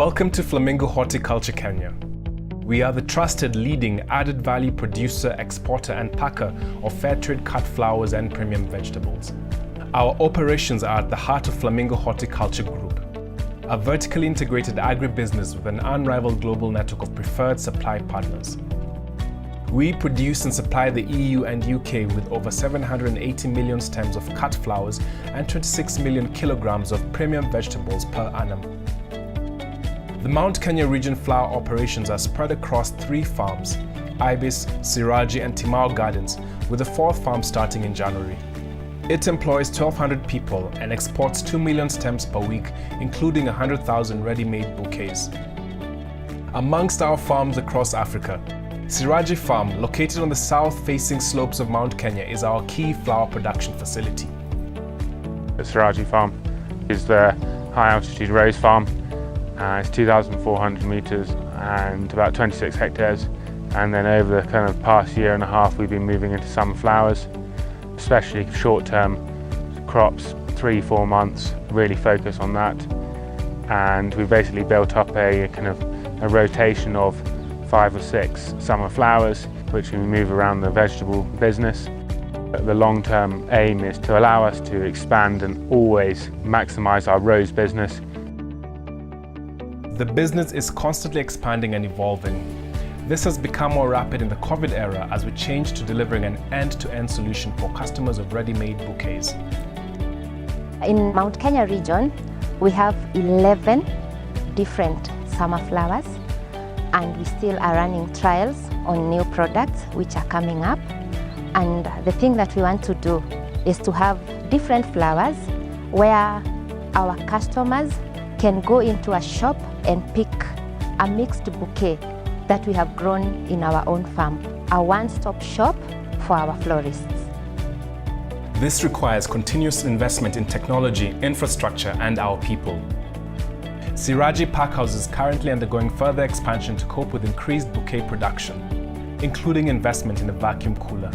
Welcome to Flamingo Horticulture Kenya. We are the trusted leading added value producer, exporter and packer of fair trade cut flowers and premium vegetables. Our operations are at the heart of Flamingo Horticulture Group, a vertically integrated agribusiness with an unrivaled global network of preferred supply partners. We produce and supply the EU and UK with over 780 million stems of cut flowers and 26 million kilograms of premium vegetables per annum. The Mount Kenya region flower operations are spread across 3 farms, Ibis, Siraji and Timao Gardens, with the 4th farm starting in January. It employs 1,200 people and exports 2 million stems per week, including 100,000 ready-made bouquets. Amongst our farms across Africa, Siraji Farm, located on the south-facing slopes of Mount Kenya, is our key flower production facility. The Siraji Farm is the high-altitude rose farm. It's 2,400 meters and about 26 hectares. And then over the kind of past year and a half, we've been moving into sunflowers, especially short-term crops, 3-4 months, really focus on that. And we've basically built up a kind of a rotation of 5 or 6 summer flowers, which we move around the vegetable business. The long-term aim is to allow us to expand and always maximize our rose business. The business is constantly expanding and evolving. This has become more rapid in the COVID era as we change to delivering an end-to-end solution for customers of ready-made bouquets. In Mount Kenya region, we have 11 different summer flowers, and we still are running trials on new products which are coming up. And the thing that we want to do is to have different flowers where our customers can go into a shop and pick a mixed bouquet that we have grown in our own farm, a one-stop shop for our florists. This requires continuous investment in technology, infrastructure and our people. Siraji Packhouse is currently undergoing further expansion to cope with increased bouquet production, including investment in a vacuum cooler.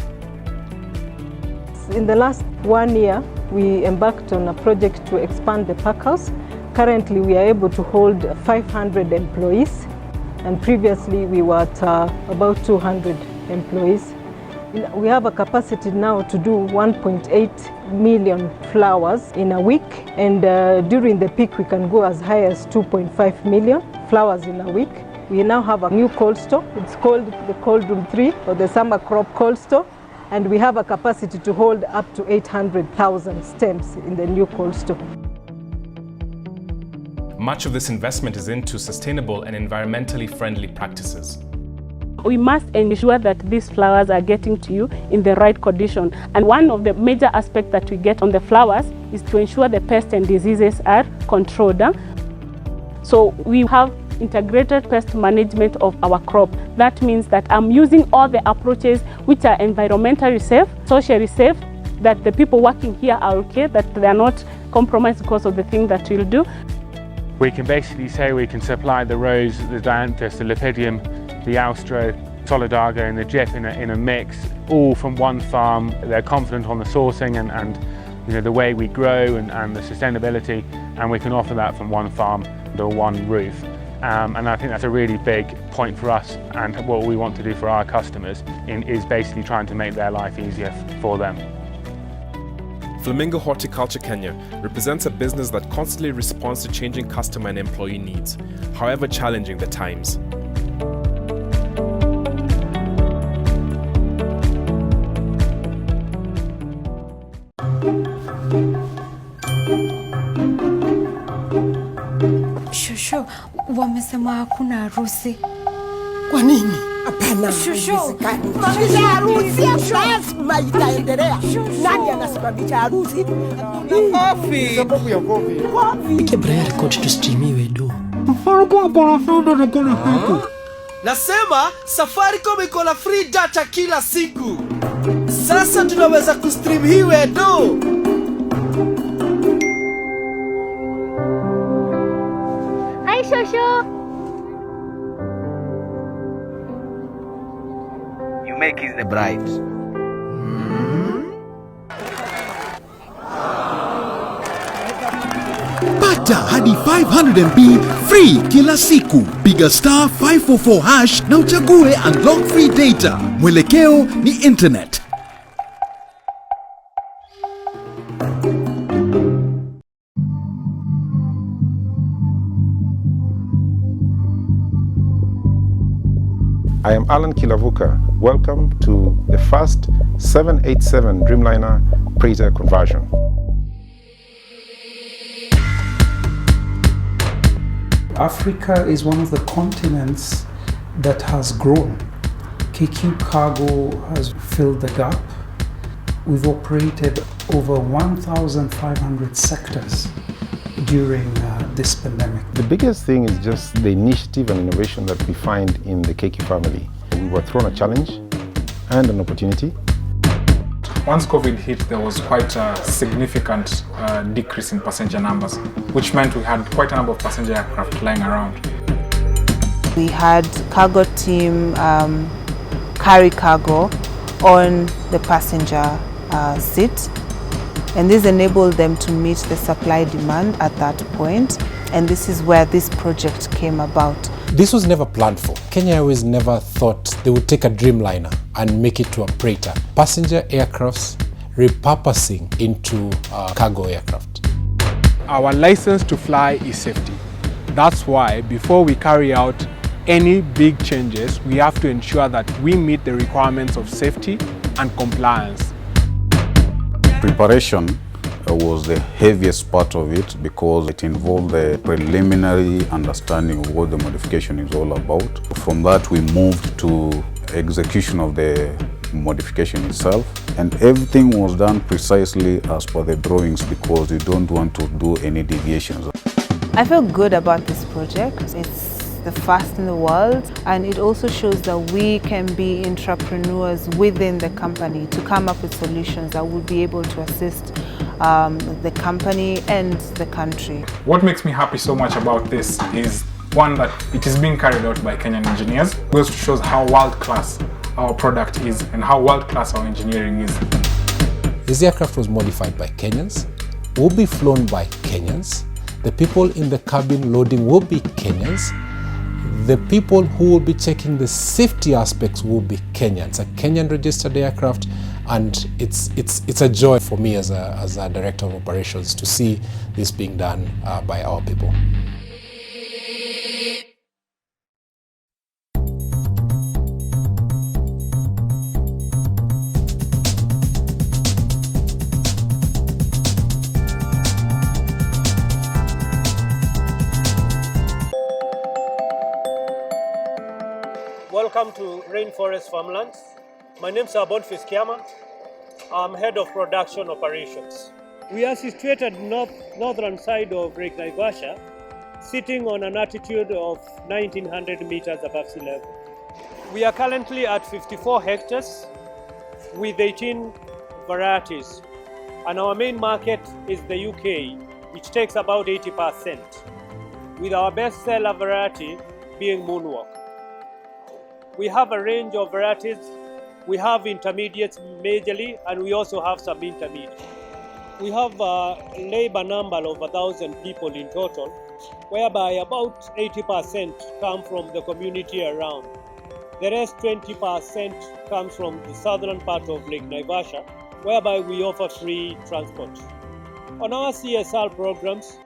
In the last 1 year, we embarked on a project to expand the packhouse. Currently, we are able to hold 500 employees, and previously we were at about 200 employees. We have a capacity now to do 1.8 million flowers in a week, and during the peak we can go as high as 2.5 million flowers in a week. We now have a new cold store. It's called the Cold Room 3, or the Summer Crop Cold Store, and we have a capacity to hold up to 800,000 stems in the new cold store. Much of this investment is into sustainable and environmentally friendly practices. We must ensure that these flowers are getting to you in the right condition. And one of the major aspects that we get on the flowers is to ensure the pests and diseases are controlled. So we have integrated pest management of our crop. That means that I'm using all the approaches which are environmentally safe, socially safe, that the people working here are okay, that they are not compromised because of the thing that we'll do. We can basically say we can supply the rose, the dianthus, the lepidium, the austro, solidago and the gyp in a mix, all from one farm. They're confident on the sourcing and you know, the way we grow and the sustainability, and we can offer that from one farm under one roof. And I think that's a really big point for us, and what we want to do for our customers is basically trying to make their life easier for them. Flamingo Horticulture Kenya represents a business that constantly responds to changing customer and employee needs, however challenging the times. Shushu, wamesema hakuna harusi. Kwa nini? Hapana. Shushu, Mamija harusi lazima itaendelea. Nani anasimamisha harusi? Kofi. Sababu ya kofi. Pike Brian record tustreamiwe do. Nasema Safaricom iko na free data kila siku. Sasa tunaweza kustream hii wedo. Hi Shosho. You may kiss the bride. data hadi 500 MB free kila siku. Piga star 544 hash na uchague unlock free data. Mwelekeo ni internet. I am Alan Kilavuka. Welcome to the first 787 Dreamliner Praetor conversion. Africa is one of the continents that has grown. KQ Cargo has filled the gap. We've operated over 1,500 sectors during this pandemic. The biggest thing is just the initiative and innovation that we find in the KQ family. We were thrown a challenge and an opportunity. Once COVID hit, there was quite a significant decrease in passenger numbers, which meant we had quite a number of passenger aircraft lying around. We had cargo team carry cargo on the passenger seat, and this enabled them to meet the supply demand at that point, and this is where this project came about. This was never planned for. Kenya Airways never thought they would take a Dreamliner and make it to a Praetor. Passenger aircrafts repurposing into cargo aircraft. Our license to fly is safety. That's why before we carry out any big changes, we have to ensure that we meet the requirements of safety and compliance. Preparation was the heaviest part of it because it involved the preliminary understanding of what the modification is all about. From that we moved to execution of the modification itself, and everything was done precisely as per the drawings because you don't want to do any deviations. I feel good about this project. It's the first in the world, and it also shows that we can be entrepreneurs within the company to come up with solutions that will be able to assist the company and the country. What makes me happy so much about this is, one, that it is being carried out by Kenyan engineers. It also shows how world-class our product is and how world-class our engineering is. This aircraft was modified by Kenyans, will be flown by Kenyans. The people in the cabin loading will be Kenyans. The people who will be checking the safety aspects will be Kenyans. A Kenyan registered aircraft, and it's a joy for me as a director of operations to see this being done by our people. Welcome to Rainforest Farmlands. My name is Boniface Kiama. I'm head of production operations. We are situated northern side of Lake Naivasha, sitting on an altitude of 1900 meters above sea level. We are currently at 54 hectares with 18 varieties, and our main market is the UK, which takes about 80%, with our best seller variety being Moonwalk. We have a range of varieties. We have intermediates majorly, and we also have some intermediate. We have a labor number of 1,000 people in total, whereby about 80% come from the community around. The rest 20% comes from the southern part of Lake Naivasha, whereby we offer free transport. On our CSR programs,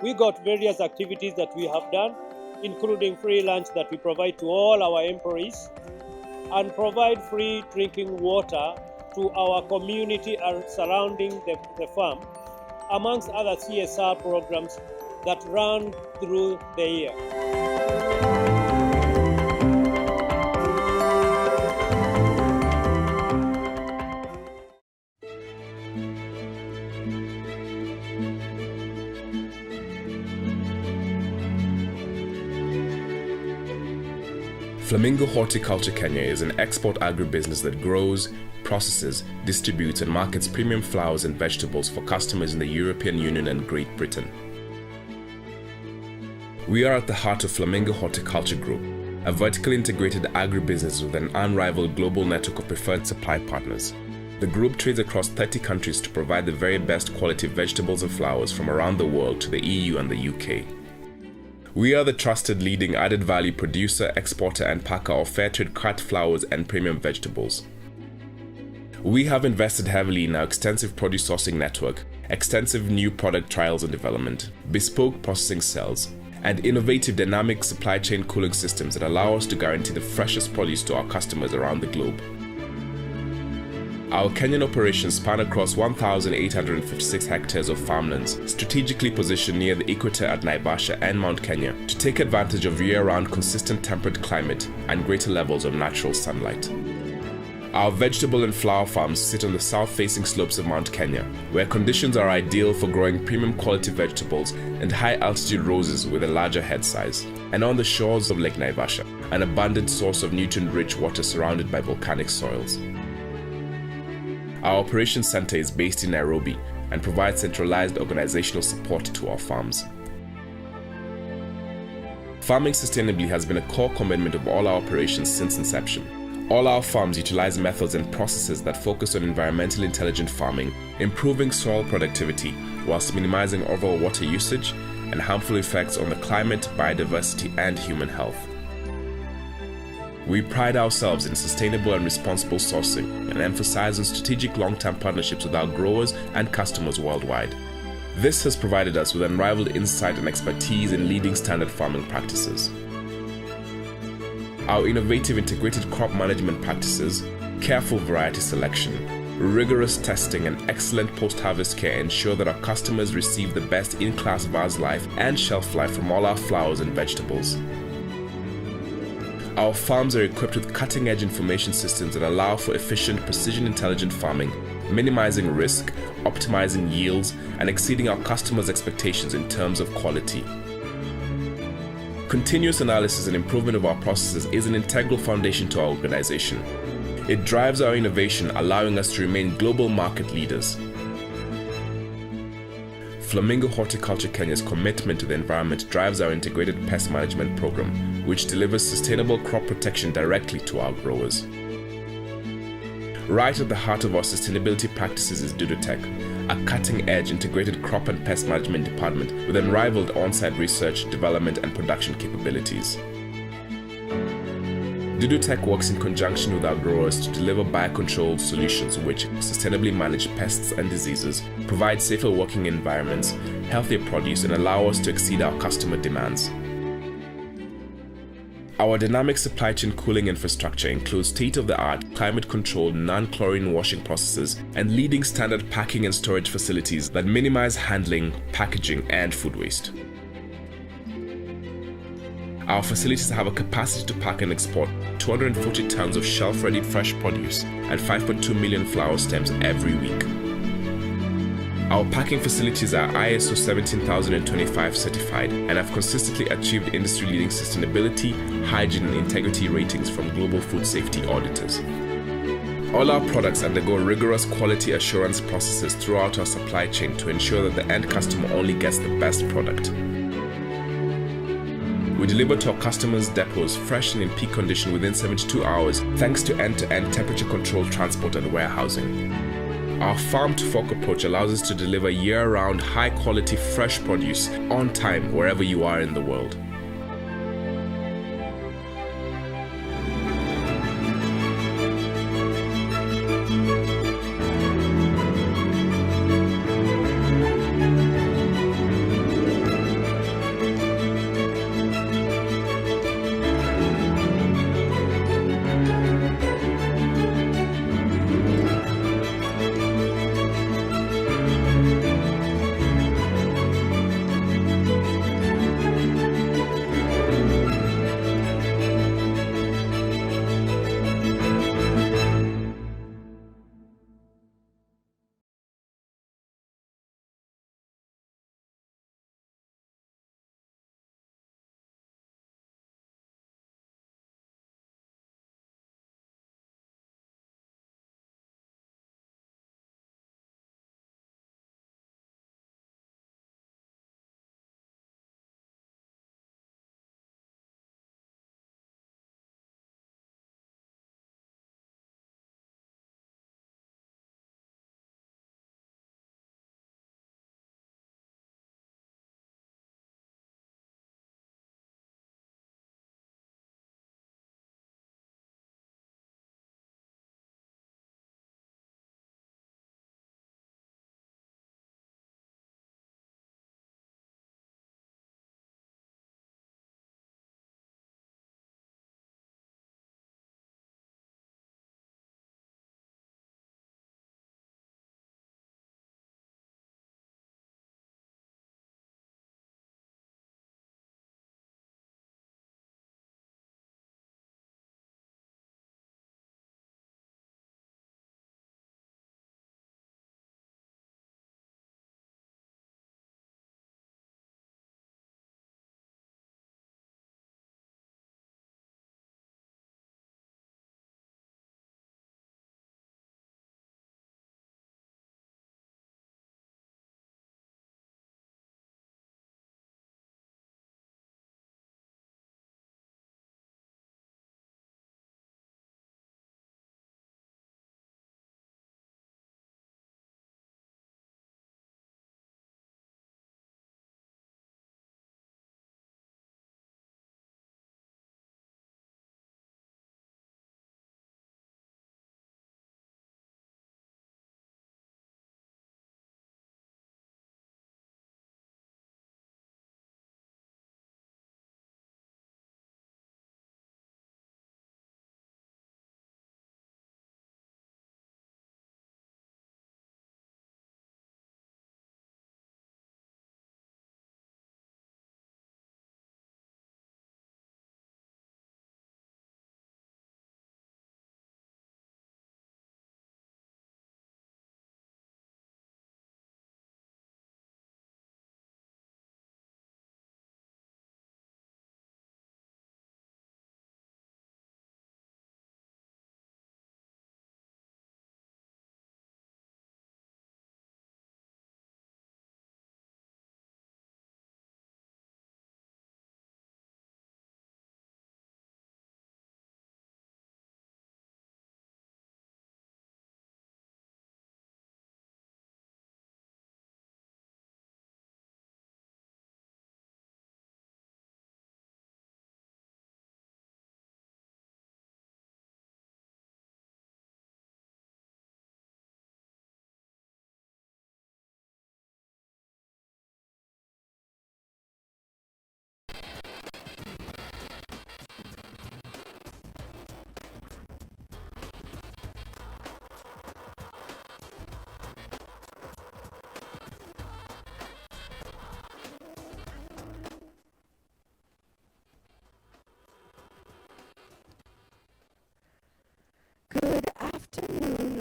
we got various activities that we have done, including free lunch that we provide to all our employees, and provide free drinking water to our community surrounding the farm, amongst other CSR programs that run through the year. Flamingo Horticulture Kenya is an export agribusiness that grows, processes, distributes and markets premium flowers and vegetables for customers in the European Union and Great Britain. We are at the heart of Flamingo Horticulture Group, a vertically integrated agribusiness with an unrivaled global network of preferred supply partners. The group trades across 30 countries to provide the very best quality vegetables and flowers from around the world to the EU and the UK. We are the trusted leading added value producer, exporter and packer of fair trade cut flowers and premium vegetables. We have invested heavily in our extensive produce sourcing network, extensive new product trials and development, bespoke processing cells, and innovative dynamic supply chain cooling systems that allow us to guarantee the freshest produce to our customers around the globe. Our Kenyan operations span across 1,856 hectares of farmlands, strategically positioned near the equator at Naivasha and Mount Kenya to take advantage of year-round consistent temperate climate and greater levels of natural sunlight. Our vegetable and flower farms sit on the south-facing slopes of Mount Kenya, where conditions are ideal for growing premium quality vegetables and high-altitude roses with a larger head size, and on the shores of Lake Naivasha, an abundant source of nutrient-rich water surrounded by volcanic soils. Our operations center is based in Nairobi and provides centralized organizational support to our farms. Farming sustainably has been a core commitment of all our operations since inception. All our farms utilize methods and processes that focus on environmentally intelligent farming, improving soil productivity whilst minimizing overall water usage and harmful effects on the climate, biodiversity, and human health. We pride ourselves in sustainable and responsible sourcing and emphasize on strategic long-term partnerships with our growers and customers worldwide. This has provided us with unrivaled insight and expertise in leading standard farming practices. Our innovative integrated crop management practices, careful variety selection, rigorous testing and excellent post-harvest care ensure that our customers receive the best in-class vase life and shelf life from all our flowers and vegetables. Our farms are equipped with cutting-edge information systems that allow for efficient, precision-intelligent farming, minimizing risk, optimizing yields, and exceeding our customers' expectations in terms of quality. Continuous analysis and improvement of our processes is an integral foundation to our organization. It drives our innovation, allowing us to remain global market leaders. Flamingo Horticulture Kenya's commitment to the environment drives our integrated pest management program, which delivers sustainable crop protection directly to our growers. Right at the heart of our sustainability practices is Dudutech, a cutting-edge integrated crop and pest management department with unrivaled on-site research, development, and production capabilities. Dudutech works in conjunction with our growers to deliver biocontrolled solutions which sustainably manage pests and diseases, provide safer working environments, healthier produce, and allow us to exceed our customer demands. Our dynamic supply chain cooling infrastructure includes state-of-the-art, climate-controlled, non-chlorine washing processes and leading standard packing and storage facilities that minimize handling, packaging, and food waste. Our facilities have a capacity to pack and export 240 tons of shelf-ready fresh produce and 5.2 million flower stems every week. Our packing facilities are ISO 17025 certified and have consistently achieved industry-leading sustainability, hygiene, and integrity ratings from global food safety auditors. All our products undergo rigorous quality assurance processes throughout our supply chain to ensure that the end customer only gets the best product. We deliver to our customers' depots fresh and in peak condition within 72 hours thanks to end-to-end temperature-controlled transport and warehousing. Our farm-to-fork approach allows us to deliver year-round, high-quality, fresh produce on time wherever you are in the world.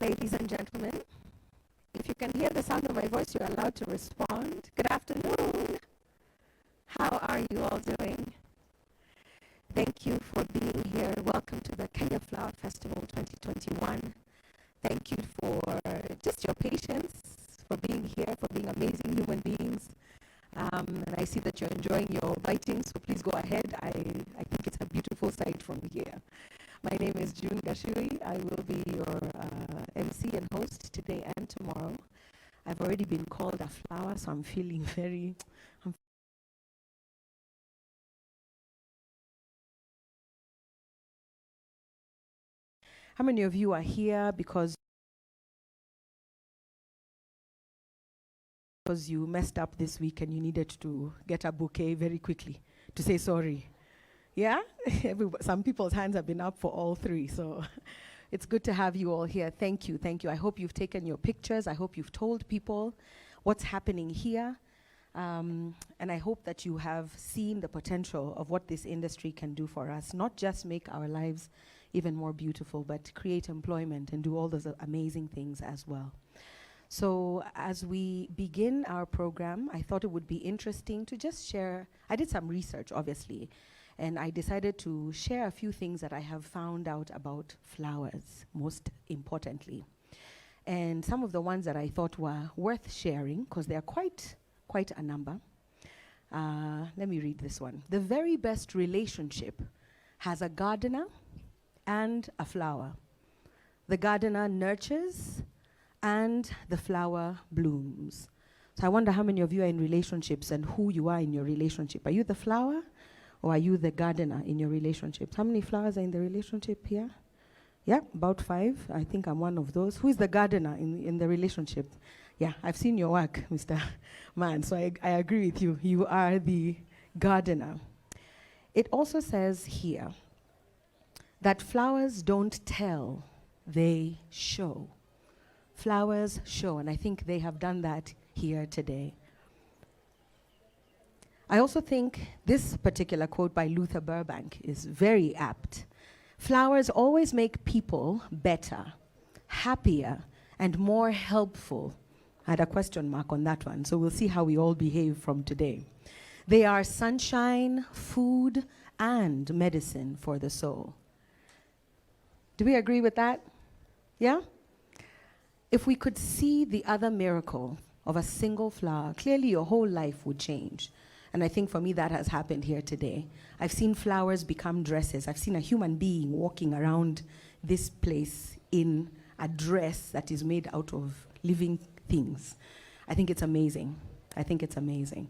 ladies and gentlemen. If you can hear the sound of my voice, you're allowed to respond. Good afternoon. How are you all doing? Thank you for being here. Welcome to the Kenya Flower Festival 2021. Thank you for just your patience, for being here, for being amazing human beings. And I see that you're enjoying your biting, so please go ahead. I think it's a beautiful sight from here. My name is June Gashuri. I will be your MC and host today and tomorrow. I've already been called a flower, so I'm feeling very... How many of you are here because you messed up this week and you needed to get a bouquet very quickly to say sorry? Yeah? Some people's hands have been up for all three, so it's good to have you all here. Thank you, thank you. I hope you've taken your pictures. I hope you've told people what's happening here. And I hope that you have seen the potential of what this industry can do for us, not just make our lives even more beautiful, but create employment and do all those amazing things as well. So as we begin our program, I thought it would be interesting to just share. I did some research, obviously, and I decided to share a few things that I have found out about flowers, most importantly. And some of the ones that I thought were worth sharing, because they are quite a number. Let me read this one. The very best relationship has a gardener and a flower. The gardener nurtures and the flower blooms. So I wonder how many of you are in relationships and who you are in your relationship. Are you the flower or are you the gardener in your relationships? How many flowers are in the relationship here? Yeah, about 5. I think I'm one of those. Who is the gardener in the relationship? Yeah, I've seen your work, Mr. Man, so I agree with you. You are the gardener. It also says here that flowers don't tell, they show. Flowers show, and I think they have done that here today. I also think this particular quote by Luther Burbank is very apt. Flowers always make people better, happier, and more helpful. I had a question mark on that one, so we'll see how we all behave from today. They are sunshine, food, and medicine for the soul. Do we agree with that? Yeah? If we could see the other miracle of a single flower, clearly your whole life would change. And I think for me that has happened here today. I've seen flowers become dresses. I've seen a human being walking around this place in a dress that is made out of living things. I think it's amazing. I think it's amazing.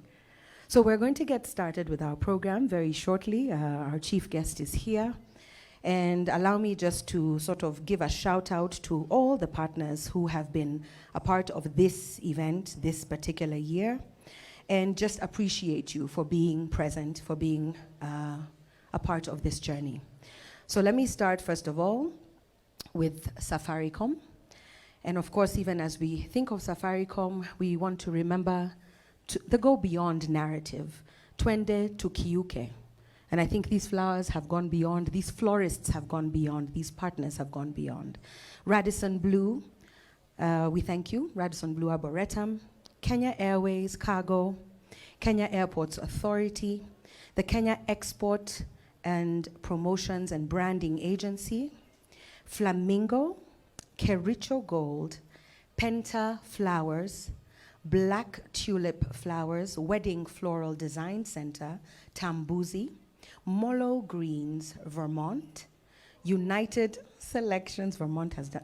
So we're going to get started with our program very shortly. Our chief guest is here. And allow me just to sort of give a shout out to all the partners who have been a part of this event this particular year, and just appreciate you for being present, for being a part of this journey. So let me start first of all with Safaricom. And of course, even as we think of Safaricom, we want to remember the Go Beyond narrative, Twende Tukiuke. And I think these flowers have gone beyond, these florists have gone beyond, these partners have gone beyond. Radisson Blue, we thank you, Radisson Blue Arboretum, Kenya Airways Cargo, Kenya Airports Authority, the Kenya Export and Promotions and Branding Agency, Flamingo, Kericho Gold, Penta Flowers, Black Tulip Flowers, Wedding Floral Design Center, Tambuzi, Molo Greens, Vermont, United Selections, Vermont has done,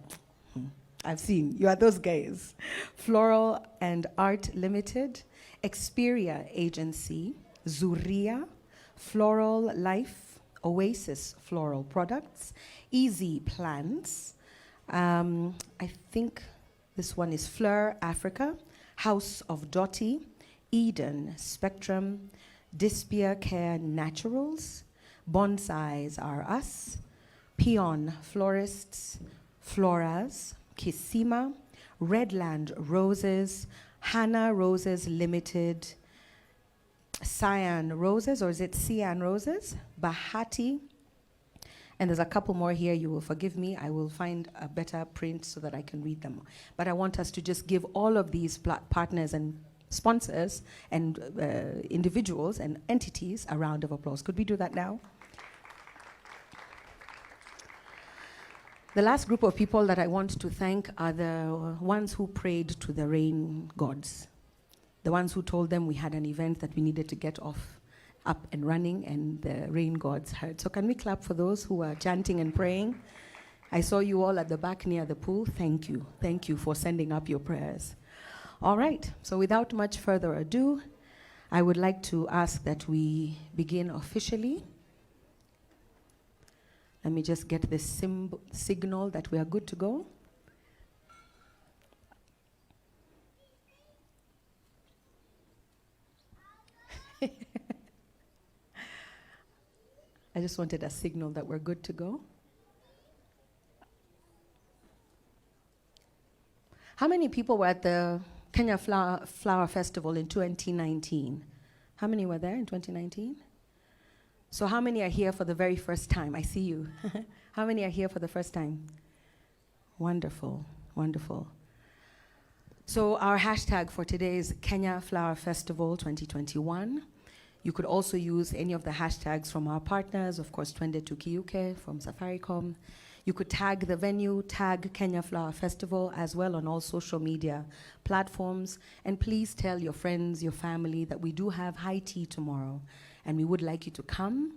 I've seen, you are those guys, Floral and Art Limited, Xperia Agency, Zuria, Floral Life, Oasis Floral Products, Easy Plants, I think this one is Fleur Africa, House of Dottie, Eden Spectrum, Dispia Care Naturals, Bonsais Are Us, Peon Florists, Floras, Kisima, Redland Roses, Hannah Roses Limited, Cyan Roses, or is it Cyan Roses? Bahati, And there's a couple more here. You will forgive me. I will find a better print so that I can read them. But I want us to just give all of these partners and sponsors and individuals and entities a round of applause. Could we do that now? The last group of people that I want to thank are the ones who prayed to the rain gods. The ones who told them we had an event that we needed to get up and running, and the rain gods heard. So can we clap for those who are chanting and praying? I saw you all at the back near the pool. Thank you. Thank you for sending up your prayers. All right, so without much further ado, I would like to ask that we begin officially. Let me just get this signal that we are good to go. I just wanted a signal that we're good to go. How many people were at the Kenya Flower Festival in 2019? How many were there in 2019? So how many are here for the very first time? I see you. How many are here for the first time? Wonderful, wonderful. So our hashtag for today is Kenya Flower Festival 2021. You could also use any of the hashtags from our partners, of course, Twende Tukiuke from Safaricom. You could tag the venue, tag Kenya Flower Festival as well on all social media platforms. And please tell your friends, your family that we do have high tea tomorrow. And we would like you to come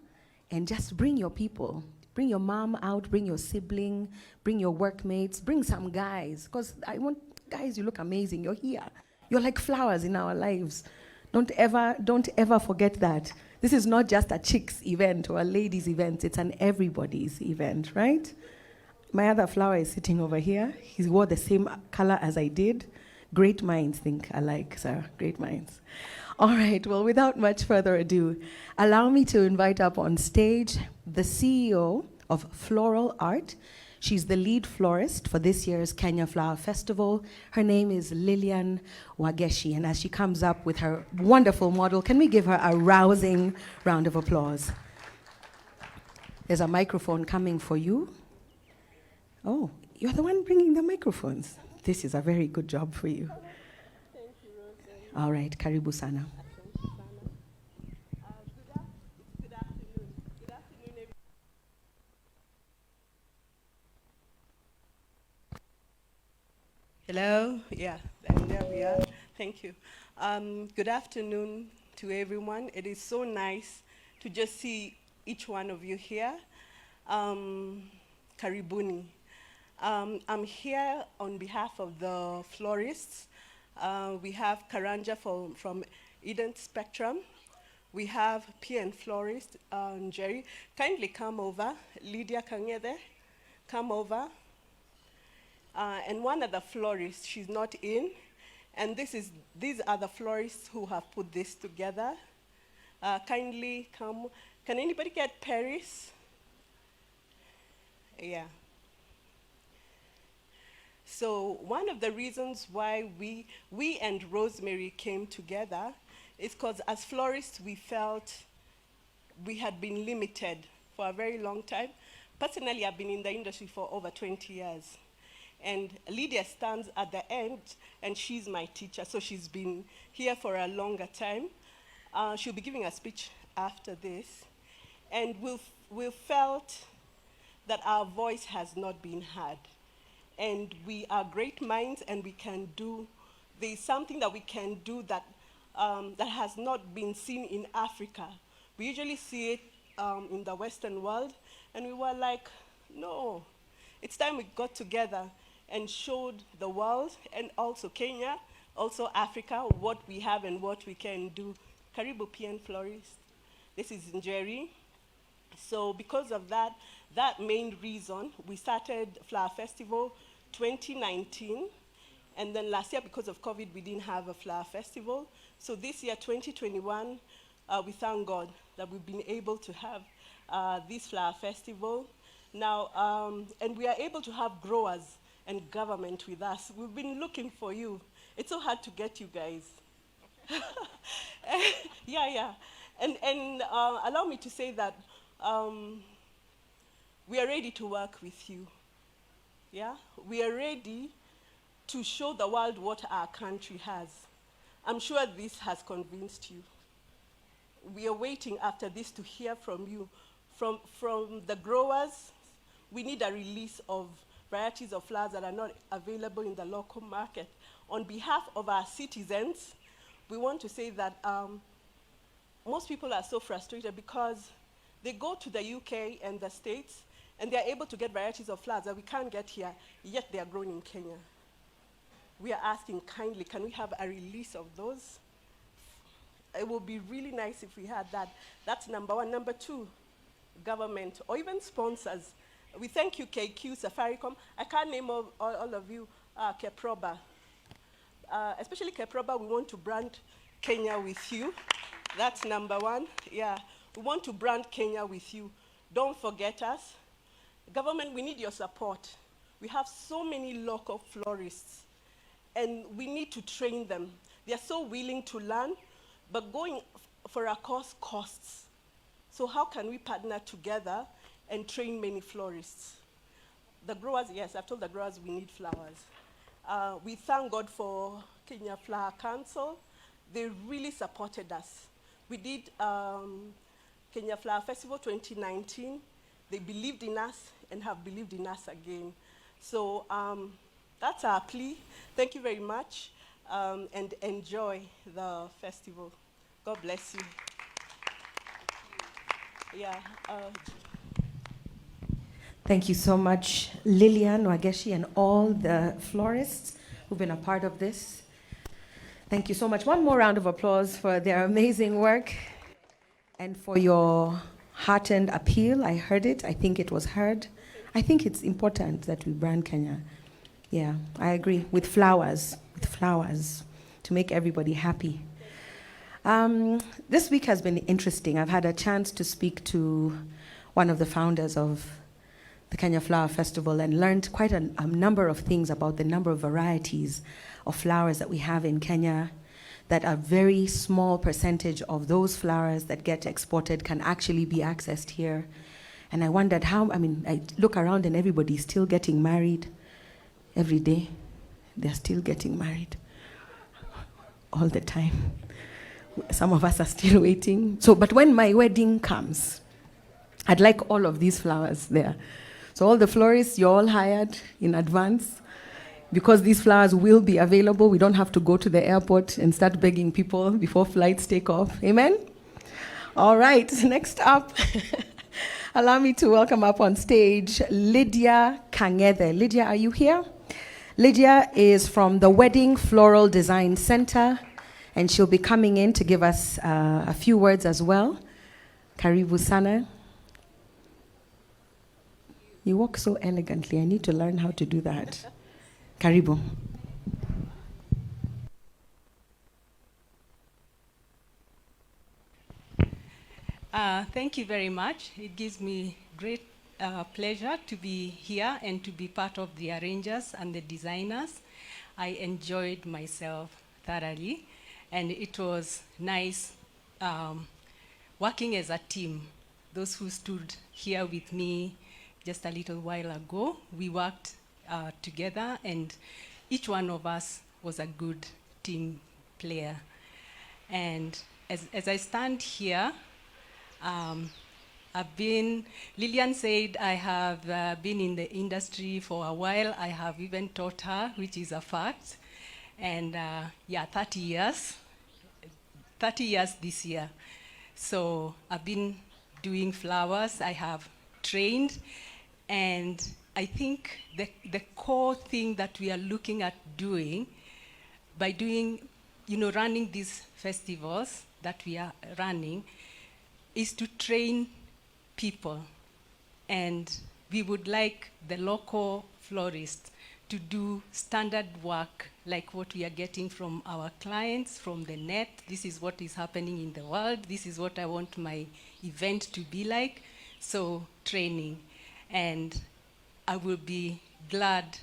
and just bring your people. Bring your mom out, bring your sibling, bring your workmates, bring some guys. Because I want, guys, you look amazing, you're here. You're like flowers in our lives. Don't ever forget that. This is not just a chick's event or a ladies' event, it's an everybody's event, right? My other flower is sitting over here. He wore the same color as I did. Great minds think alike, sir, great minds. All right, well, without much further ado, allow me to invite up on stage the CEO of Floral Art. She's the lead florist for this year's Kenya Flower Festival. Her name is Lilian Wageshi, and as she comes up with her wonderful model, can we give her a rousing round of applause? There's a microphone coming for you. Oh, you're the one bringing the microphones. This is a very good job for you. Thank you, Rose. All right, karibu sana. Hello, yeah, and there we are. Thank you. Good afternoon to everyone. It is so nice to just see each one of you here. Karibuni. I'm here on behalf of the florists. We have Karanja from Eden Spectrum. We have PN Florist, Jerry. Kindly come over. Lydia Kangede, come over. And one of the florists, she's not in. And these are the florists who have put this together. Kindly come. Can anybody get Paris? Yeah. So one of the reasons why we and Rosemary came together is because as florists, we felt we had been limited for a very long time. Personally, I've been in the industry for over 20 years. And Lydia stands at the end, and she's my teacher, so she's been here for a longer time. She'll be giving a speech after this. And we've felt that our voice has not been heard. And we are great minds, and we can do, there's something that we can do that, that has not been seen in Africa. We usually see it in the Western world, and we were like, no, it's time we got together and showed the world, and also Kenya, also Africa, what we have and what we can do. Karibu PN Florist. This is Njeri. So because of that main reason, we started Flower Festival 2019. And then last year, because of COVID, we didn't have a Flower Festival. So this year, 2021, we thank God that we've been able to have this Flower Festival. Now, and we are able to have growers and government with us. We've been looking for you. It's so hard to get you guys. Yeah. And allow me to say that we are ready to work with you. Yeah? We are ready to show the world what our country has. I'm sure this has convinced you. We are waiting after this to hear from you. From the growers, we need a release of varieties of flowers that are not available in the local market. On behalf of our citizens, we want to say that most people are so frustrated because they go to the UK and the States and they're able to get varieties of flowers that we can't get here, yet they are grown in Kenya. We are asking kindly, can we have a release of those? It would be really nice if we had that. That's number one. Number two, government or even sponsors. We thank you, KQ, Safaricom. I can't name all of you, Keproba. Especially Keproba, we want to brand Kenya with you. That's number one. Yeah, we want to brand Kenya with you. Don't forget us. Government, we need your support. We have so many local florists, and we need to train them. They're so willing to learn, but going for a course costs. So how can we partner together and train many florists? The growers, yes, I've told the growers we need flowers. We thank God for Kenya Flower Council. They really supported us. We did Kenya Flower Festival 2019. They believed in us and have believed in us again. So that's our plea. Thank you very much, and enjoy the festival. God bless you. Yeah. Thank you so much, Lillian Wageshi, and all the florists who've been a part of this. Thank you so much. One more round of applause for their amazing work and for your heartened appeal. I heard it. I think it was heard. I think it's important that we brand Kenya. Yeah, I agree. With flowers, to make everybody happy. This week has been interesting. I've had a chance to speak to one of the founders of the Kenya Flower Festival and learned quite a number of things about the number of varieties of flowers that we have in Kenya, that a very small percentage of those flowers that get exported can actually be accessed here. And I wondered how, I look around and everybody's still getting married every day. They're still getting married all the time. Some of us are still waiting. But when my wedding comes, I'd like all of these flowers there. So all the florists, you're all hired in advance. Because these flowers will be available, we don't have to go to the airport and start begging people before flights take off. Amen? All right, next up, allow me to welcome up on stage Lydia Kang'ethe. Lydia, are you here? Lydia is from the Wedding Floral Design Center, and she'll be coming in to give us a few words as well. Karibu sana. You walk so elegantly. I need to learn how to do that. Karibu. Thank you very much. It gives me great pleasure to be here and to be part of the arrangers and the designers. I enjoyed myself thoroughly, and it was nice working as a team. Those who stood here with me just a little while ago, we worked together, and each one of us was a good team player. And as I stand here, Lillian said I have been in the industry for a while. I have even taught her, which is a fact. And 30 years. 30 years this year. So I've been doing flowers. I have trained. And I think the core thing that we are looking at doing, by doing, running these festivals that we are running, is to train people. And we would like the local florists to do standard work like what we are getting from our clients, from the net. This is what is happening in the world. This is what I want my event to be like. So training. And I will be glad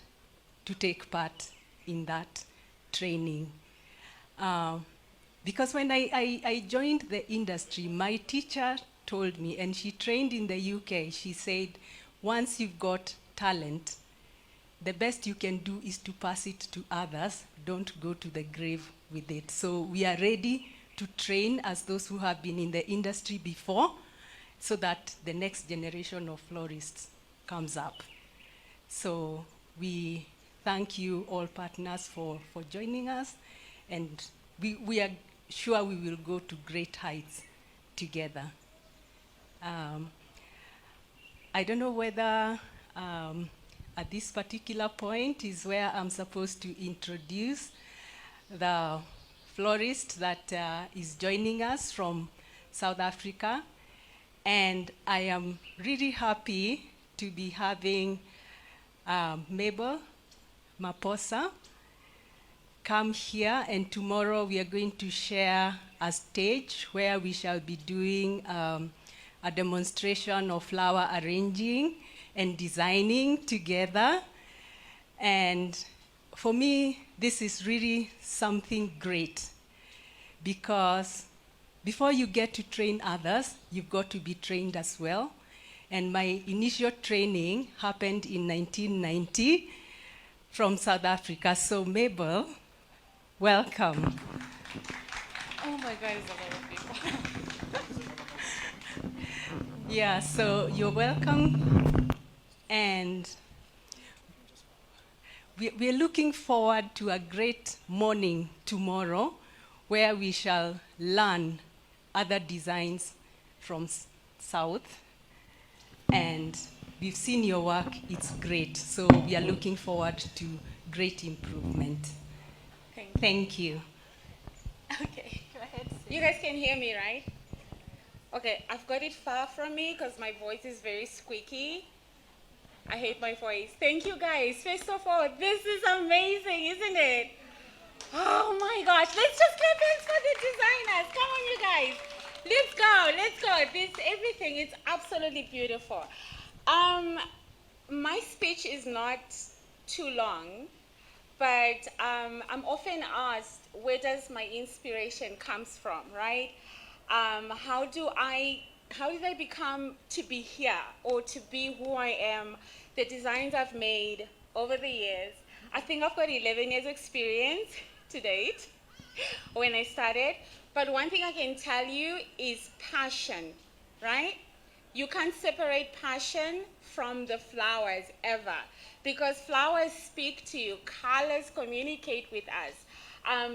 to take part in that training. Because when I joined the industry, my teacher told me, and she trained in the UK, she said, once you've got talent, the best you can do is to pass it to others. Don't go to the grave with it. So we are ready to train as those who have been in the industry before, so that the next generation of florists comes up. So we thank you all partners for joining us, and we are sure we will go to great heights together. I don't know whether at this particular point is where I'm supposed to introduce the florist that is joining us from South Africa. And I am really happy to be having Mabel Maposa come here, and tomorrow we are going to share a stage where we shall be doing a demonstration of flower arranging and designing together. And for me, this is really something great, because before you get to train others, you've got to be trained as well. And my initial training happened in 1990 from South Africa. So Mabel, welcome. Oh my God, it's a lot of people. Yeah, so you're welcome. And we're looking forward to a great morning tomorrow, where we shall learn other designs from South. And we've seen your work, it's great. So we are looking forward to great improvement. Thank you. Okay, go ahead. You guys can hear me, right? Okay, I've got it far from me because my voice is very squeaky. I hate my voice. Thank you guys. First of all, this is amazing, isn't it? Oh my gosh, let's just clap hands for the designers. Come on, you guys. Let's go. This everything, it's absolutely beautiful. My speech is not too long, but I'm often asked, where does my inspiration comes from, right? How did I become to be here, or to be who I am? The designs I've made over the years. I think I've got 11 years experience to date when I started. But one thing I can tell you is passion, right? You can't separate passion from the flowers ever, because flowers speak to you. Colors communicate with us.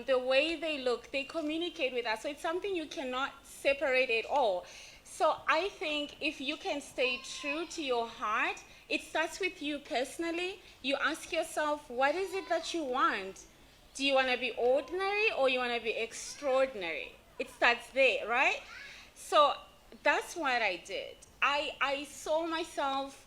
The way they look, they communicate with us. So it's something you cannot separate at all. So I think if you can stay true to your heart, it starts with you personally. You ask yourself, what is it that you want? Do you want to be ordinary, or you want to be extraordinary? It starts there, right? So that's what I did. I saw myself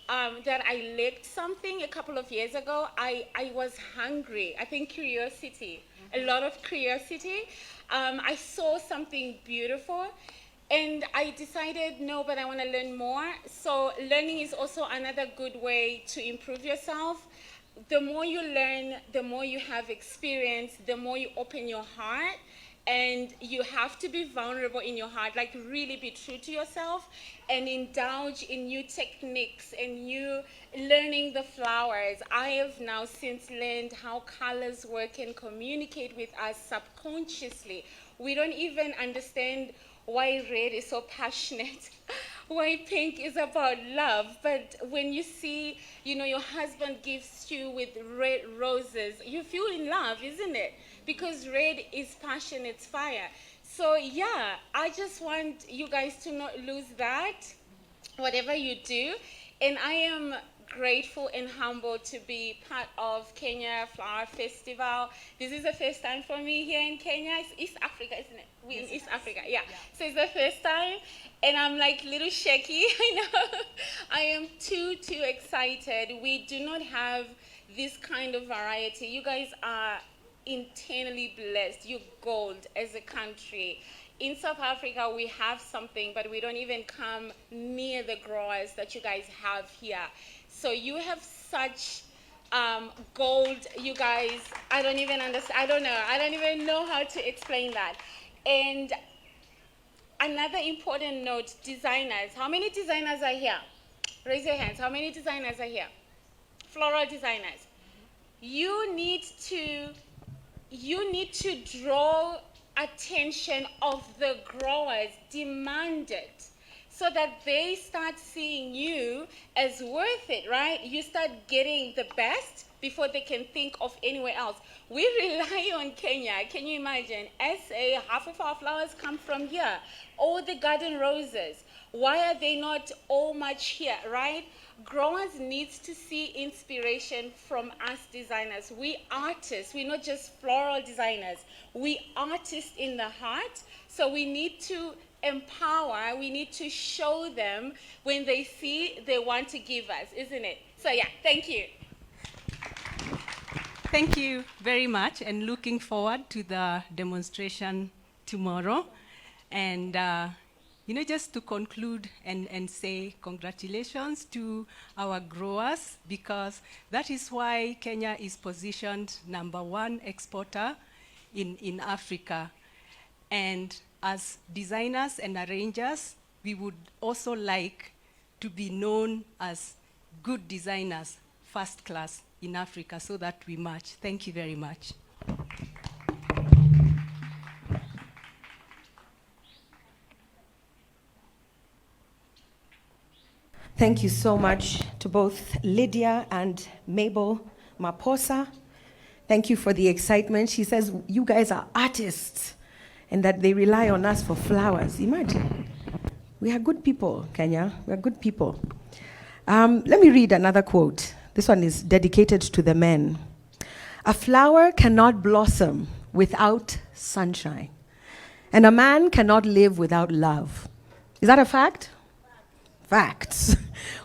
that I lacked something a couple of years ago. I was hungry. I think curiosity, a lot of curiosity. I saw something beautiful, and I decided, no, but I want to learn more. So learning is also another good way to improve yourself. The more you learn, the more you have experience, the more you open your heart. And you have to be vulnerable in your heart, like really be true to yourself and indulge in new techniques and new learning the flowers. I have now since learned how colors work and communicate with us subconsciously. We don't even understand why red is so passionate, why pink is about love. But when you see, your husband gifts you with red roses, you feel in love, isn't it? Because red is passion, it's fire. So yeah, I just want you guys to not lose that, whatever you do. And I am grateful and humbled to be part of Kenya Flower Festival. This is the first time for me here in Kenya. It's East Africa, isn't it? We're in East Africa, yeah. So it's the first time, and I'm like a little shaky, I know. I am too excited. We do not have this kind of variety. You guys are internally blessed. You're gold as a country. In South Africa, we have something, but we don't even come near the growers that you guys have here. So you have such gold, you guys. I don't even understand. I don't even know how to explain that. And another important note, designers. How many designers are here? Raise your hands. How many designers are here? Floral designers. You need to draw attention of the growers, demand it, so that they start seeing you as worth it, right? You start getting the best before they can think of anywhere else. We rely on Kenya. Can you imagine? SA, half of our flowers come from here. All the garden roses. Why are they not all much here, right? Growers need to see inspiration from us designers. We artists, we're not just floral designers. We artists in the heart. So we need to empower, we need to show them when they see, they want to give us, isn't it? So yeah, thank you. Thank you very much, and looking forward to the demonstration tomorrow. And just to conclude and say congratulations to our growers, because that is why Kenya is positioned #1 exporter in Africa. And as designers and arrangers, we would also like to be known as good designers, first class in Africa, so that we match. Thank you very much. Thank you so much to both Lydia and Mabel Maposa. Thank you for the excitement. She says, you guys are artists, and that they rely on us for flowers. Imagine. We are good people, Kenya. We are good people. Let me read another quote. This one is dedicated to the men. A flower cannot blossom without sunshine, and a man cannot live without love. Is that a fact? Facts.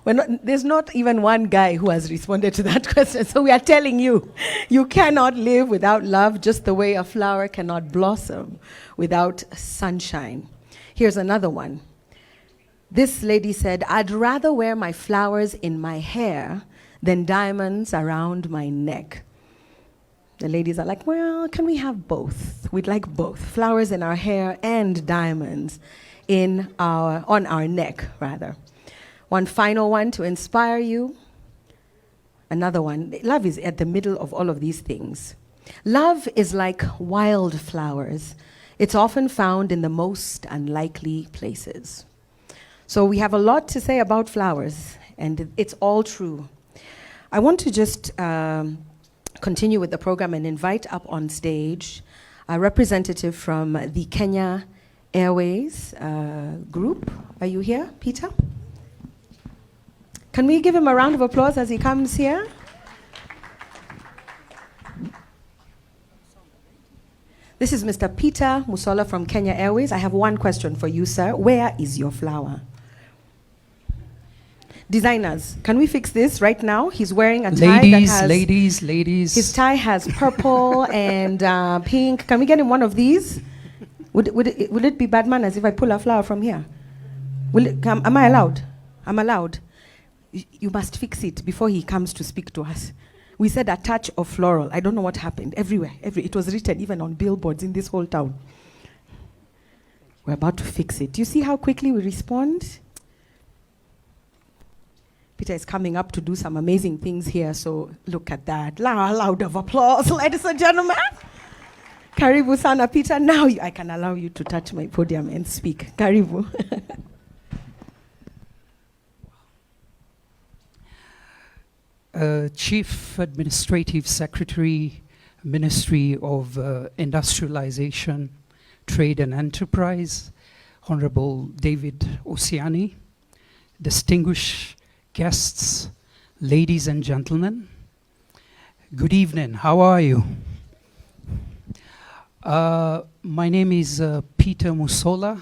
There's not even one guy who has responded to that question. So we are telling you, you cannot live without love, just the way a flower cannot blossom without sunshine. Here's another one. This lady said, I'd rather wear my flowers in my hair than diamonds around my neck. The ladies are like, well, can we have both? We'd like both, flowers in our hair and diamonds on our neck, rather. One final one to inspire you. Another one. Love is at the middle of all of these things. Love is like wildflowers. It's often found in the most unlikely places. So we have a lot to say about flowers, and it's all true. I want to just continue with the program and invite up on stage a representative from the Kenya Airways group. Are you here, Peter? Can we give him a round of applause as he comes here? This is Mr. Peter Musola from Kenya Airways. I have one question for you, sir. Where is your flower? Designers, can we fix this right now? He's wearing a tie that has... Ladies. His tie has purple and pink. Can we get him one of these? Would it be bad manners if I pull a flower from here? Am I allowed? I'm allowed. You must fix it before he comes to speak to us. We said a touch of floral. I don't know what happened. Everywhere. It was written even on billboards in this whole town. We're about to fix it. Do you see how quickly we respond? Peter is coming up to do some amazing things here, so look at that. Loud of applause, ladies and gentlemen. Karibu sana, Peter. Now I can allow you to touch my podium and speak. Karibu. Chief Administrative Secretary, Ministry of Industrialization, Trade and Enterprise, Honorable David Osiani, distinguished guests, ladies and gentlemen, good evening. How are you? My name is Peter Musola.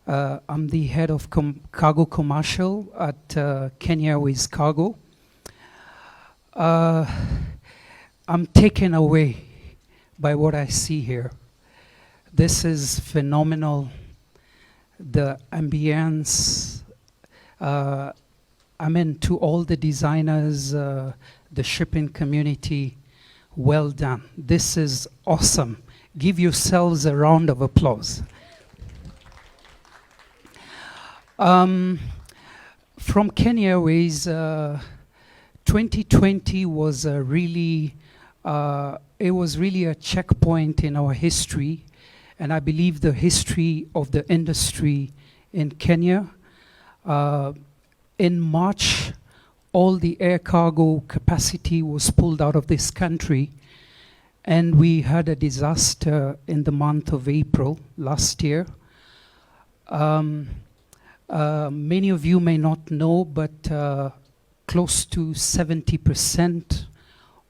I'm the head of cargo commercial at Kenya Airways Cargo. I'm taken away by what I see here. This is phenomenal. The ambience. To all the designers, the shipping community, well done. This is awesome. Give yourselves a round of applause. From Kenya Airways, 2020 was it was really a checkpoint in our history, and I believe the history of the industry in Kenya. In March, all the air cargo capacity was pulled out of this country, and we had a disaster in the month of April last year. Many of you may not know, but close to 70%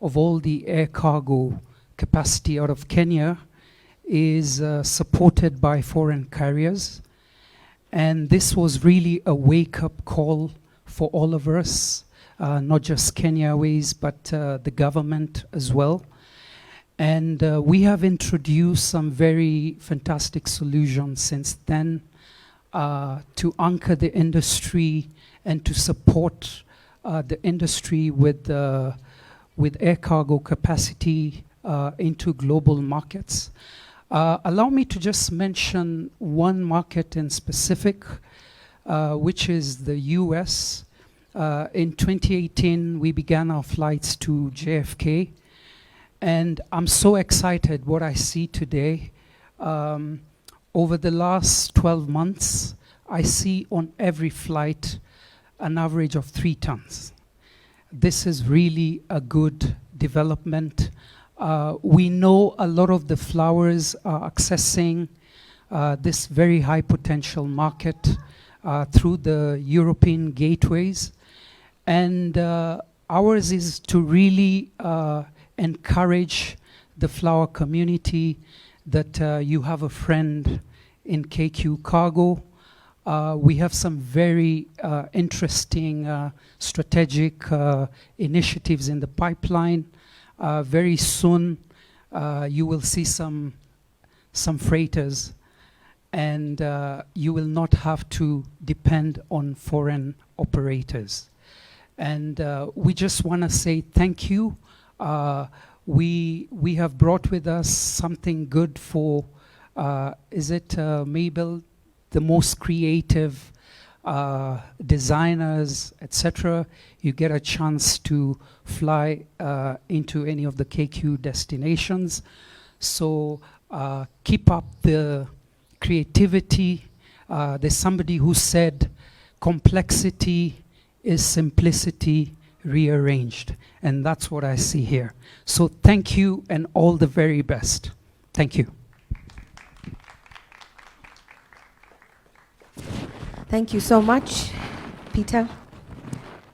of all the air cargo capacity out of Kenya is supported by foreign carriers. And this was really a wake-up call for all of us, not just Kenya Airways, but the government as well. And we have introduced some very fantastic solutions since then to anchor the industry and to support the industry with air cargo capacity into global markets. Allow me to just mention one market in specific, which is the US. In 2018, we began our flights to JFK, and I'm so excited what I see today. Over the last 12 months, I see on every flight an average of 3 tons. This is really a good development. We know a lot of the flowers are accessing this very high potential market through the European gateways. And ours is to really encourage the flower community that you have a friend in KQ Cargo. We have some very interesting strategic initiatives in the pipeline. Very soon you will see some freighters, and you will not have to depend on foreign operators. And we just want to say thank you. We have brought with us something good for, is it Mabel, the most creative designers, etc. You get a chance to fly into any of the KQ destinations. So keep up the creativity. There's somebody who said complexity is simplicity rearranged, and that's what I see here. So thank you and all the very best. Thank you. Thank you so much, Peter,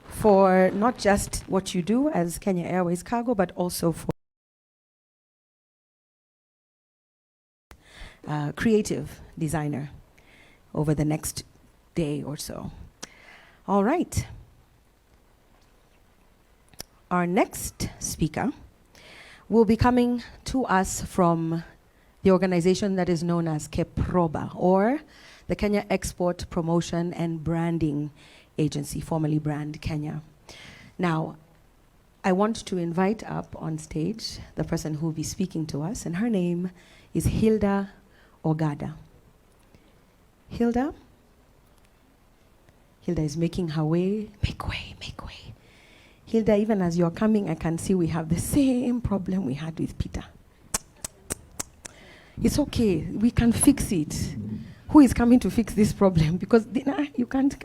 for not just what you do as Kenya Airways Cargo, but also for creative designer over the next day or so. All right. Our next speaker will be coming to us from the organization that is known as KEPROBA, or the Kenya Export Promotion and Branding Agency, formerly Brand Kenya. Now, I want to invite up on stage the person who will be speaking to us, and her name is Hilda Ogada. Hilda is making her way. Make way, make way. Hilda, even as you're coming, I can see we have the same problem we had with Peter. It's okay, we can fix it. Who is coming to fix this problem? Because you can't.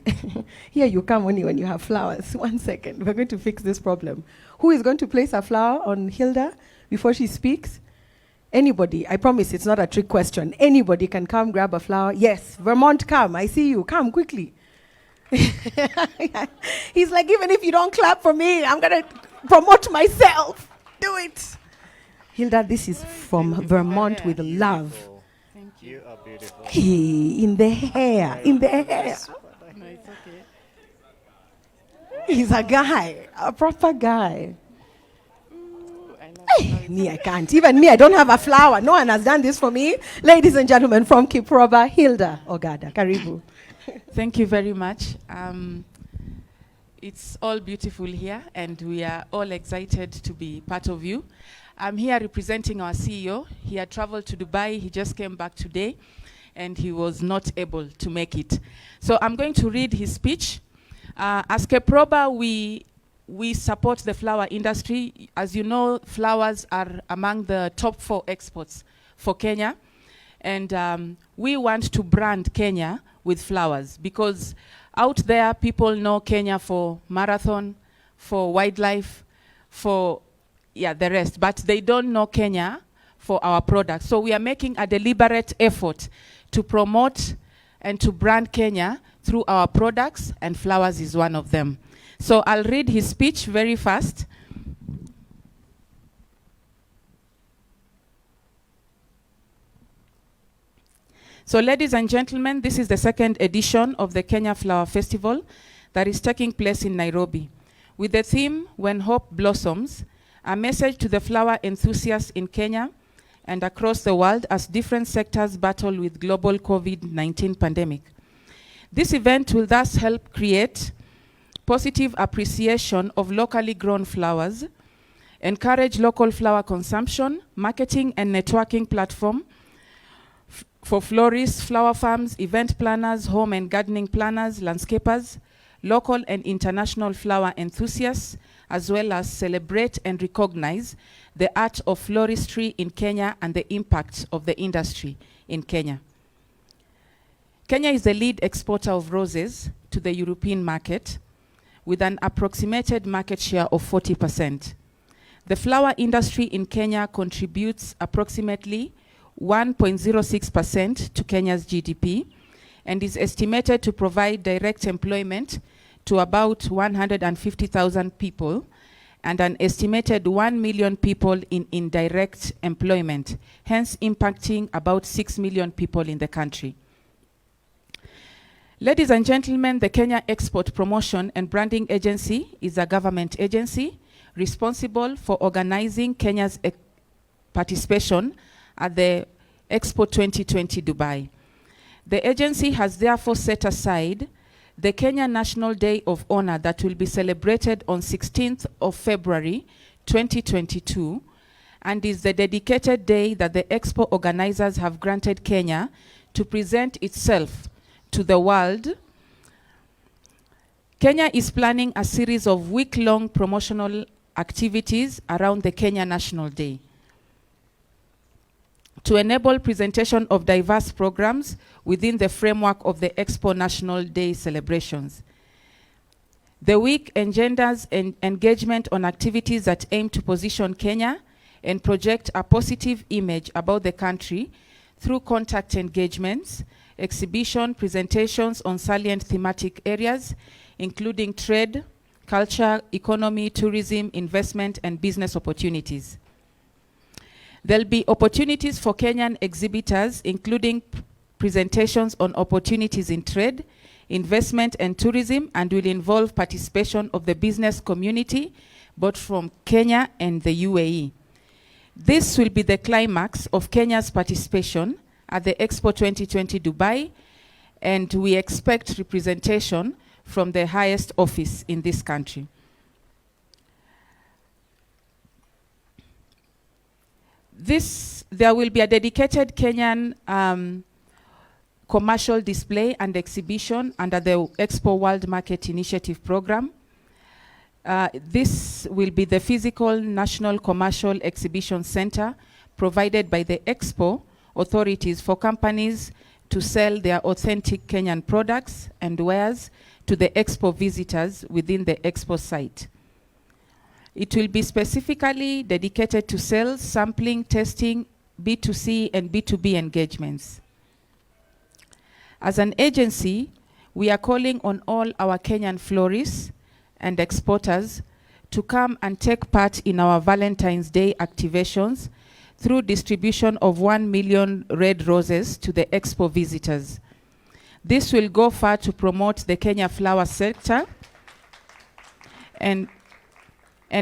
Here you come only when you have flowers. 1 second, we're going to fix this problem. Who is going to place a flower on Hilda before she speaks? Anybody, I promise it's not a trick question. Anybody can come grab a flower. Yes, Vermont, come, I see you, come quickly. He's like, even if you don't clap for me, I'm gonna promote myself. Do it. Hilda, this is from Vermont with love. Thank you. You are beautiful. In the hair, in the hair. No, it's okay. He's a guy, a proper guy. Me, I can't. Even me, I don't have a flower. No one has done this for me. Ladies and gentlemen, from KEPROBA, Hilda Ogada. Karibu. Thank you very much. It's all beautiful here, and we are all excited to be part of you. I'm here representing our CEO. He had traveled to Dubai. He just came back today, and he was not able to make it. So I'm going to read his speech. As Keproba, we support the flower industry. As you know, flowers are among the top 4 exports for Kenya. And we want to brand Kenya with flowers, because out there people know Kenya for marathon, for wildlife, for the rest, but they don't know Kenya for our products. So we are making a deliberate effort to promote and to brand Kenya through our products, and flowers is one of them. So I'll read his speech very fast. So ladies and gentlemen, this is the 2nd edition of the Kenya Flower Festival that is taking place in Nairobi, with the theme, When Hope Blossoms, a message to the flower enthusiasts in Kenya and across the world as different sectors battle with global COVID-19 pandemic. This event will thus help create positive appreciation of locally grown flowers, encourage local flower consumption, marketing and networking platform for florists, flower farms, event planners, home and gardening planners, landscapers, local and international flower enthusiasts, as well as celebrate and recognize the art of floristry in Kenya and the impact of the industry in Kenya. Kenya is the lead exporter of roses to the European market, with an approximated market share of 40%. The flower industry in Kenya contributes approximately 1.06% to Kenya's GDP and is estimated to provide direct employment to about 150,000 people and an estimated 1 million people in indirect employment, hence impacting about 6 million people in the country. Ladies and gentlemen, the Kenya Export Promotion and Branding Agency is a government agency responsible for organizing Kenya's participation at the Expo 2020 Dubai. The agency has therefore set aside the Kenya National Day of Honor that will be celebrated on 16th of February 2022 and is the dedicated day that the Expo organizers have granted Kenya to present itself to the world. Kenya is planning a series of week-long promotional activities around the Kenya National Day to enable presentation of diverse programs within the framework of the Expo National Day celebrations. The week engenders an engagement on activities that aim to position Kenya and project a positive image about the country through contact engagements, exhibition, presentations on salient thematic areas, including trade, culture, economy, tourism, investment, and business opportunities. There'll be opportunities for Kenyan exhibitors, including presentations on opportunities in trade, investment, and tourism, and will involve participation of the business community, both from Kenya and the UAE. This will be the climax of Kenya's participation at the Expo 2020 Dubai, and we expect representation from the highest office in this country. There will be a dedicated Kenyan commercial display and exhibition under the Expo World Market Initiative program. This will be the physical National Commercial Exhibition Center provided by the Expo authorities for companies to sell their authentic Kenyan products and wares to the Expo visitors within the Expo site. It will be specifically dedicated to sales, sampling, testing, B2C and B2B engagements. As an agency, we are calling on all our Kenyan florists and exporters to come and take part in our Valentine's Day activations through distribution of 1 million red roses to the Expo visitors. This will go far to promote the Kenya flower sector and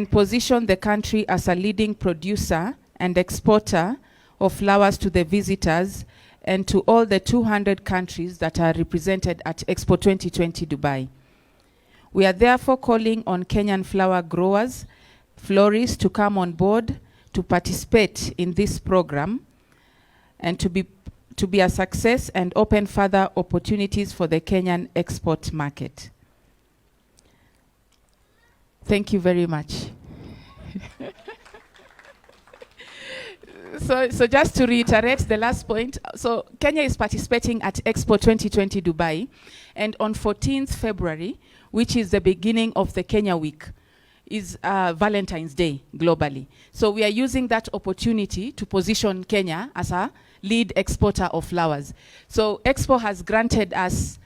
position the country as a leading producer and exporter of flowers to the visitors and to all the 200 countries that are represented at Expo 2020 Dubai. We are therefore calling on Kenyan flower growers, florists to come on board to participate in this program and to be a success and open further opportunities for the Kenyan export market. Thank you very much. So just to reiterate the last point, so Kenya is participating at Expo 2020 Dubai, and on 14th February, which is the beginning of the Kenya Week, is Valentine's Day globally. So we are using that opportunity to position Kenya as a lead exporter of flowers. So Expo has granted us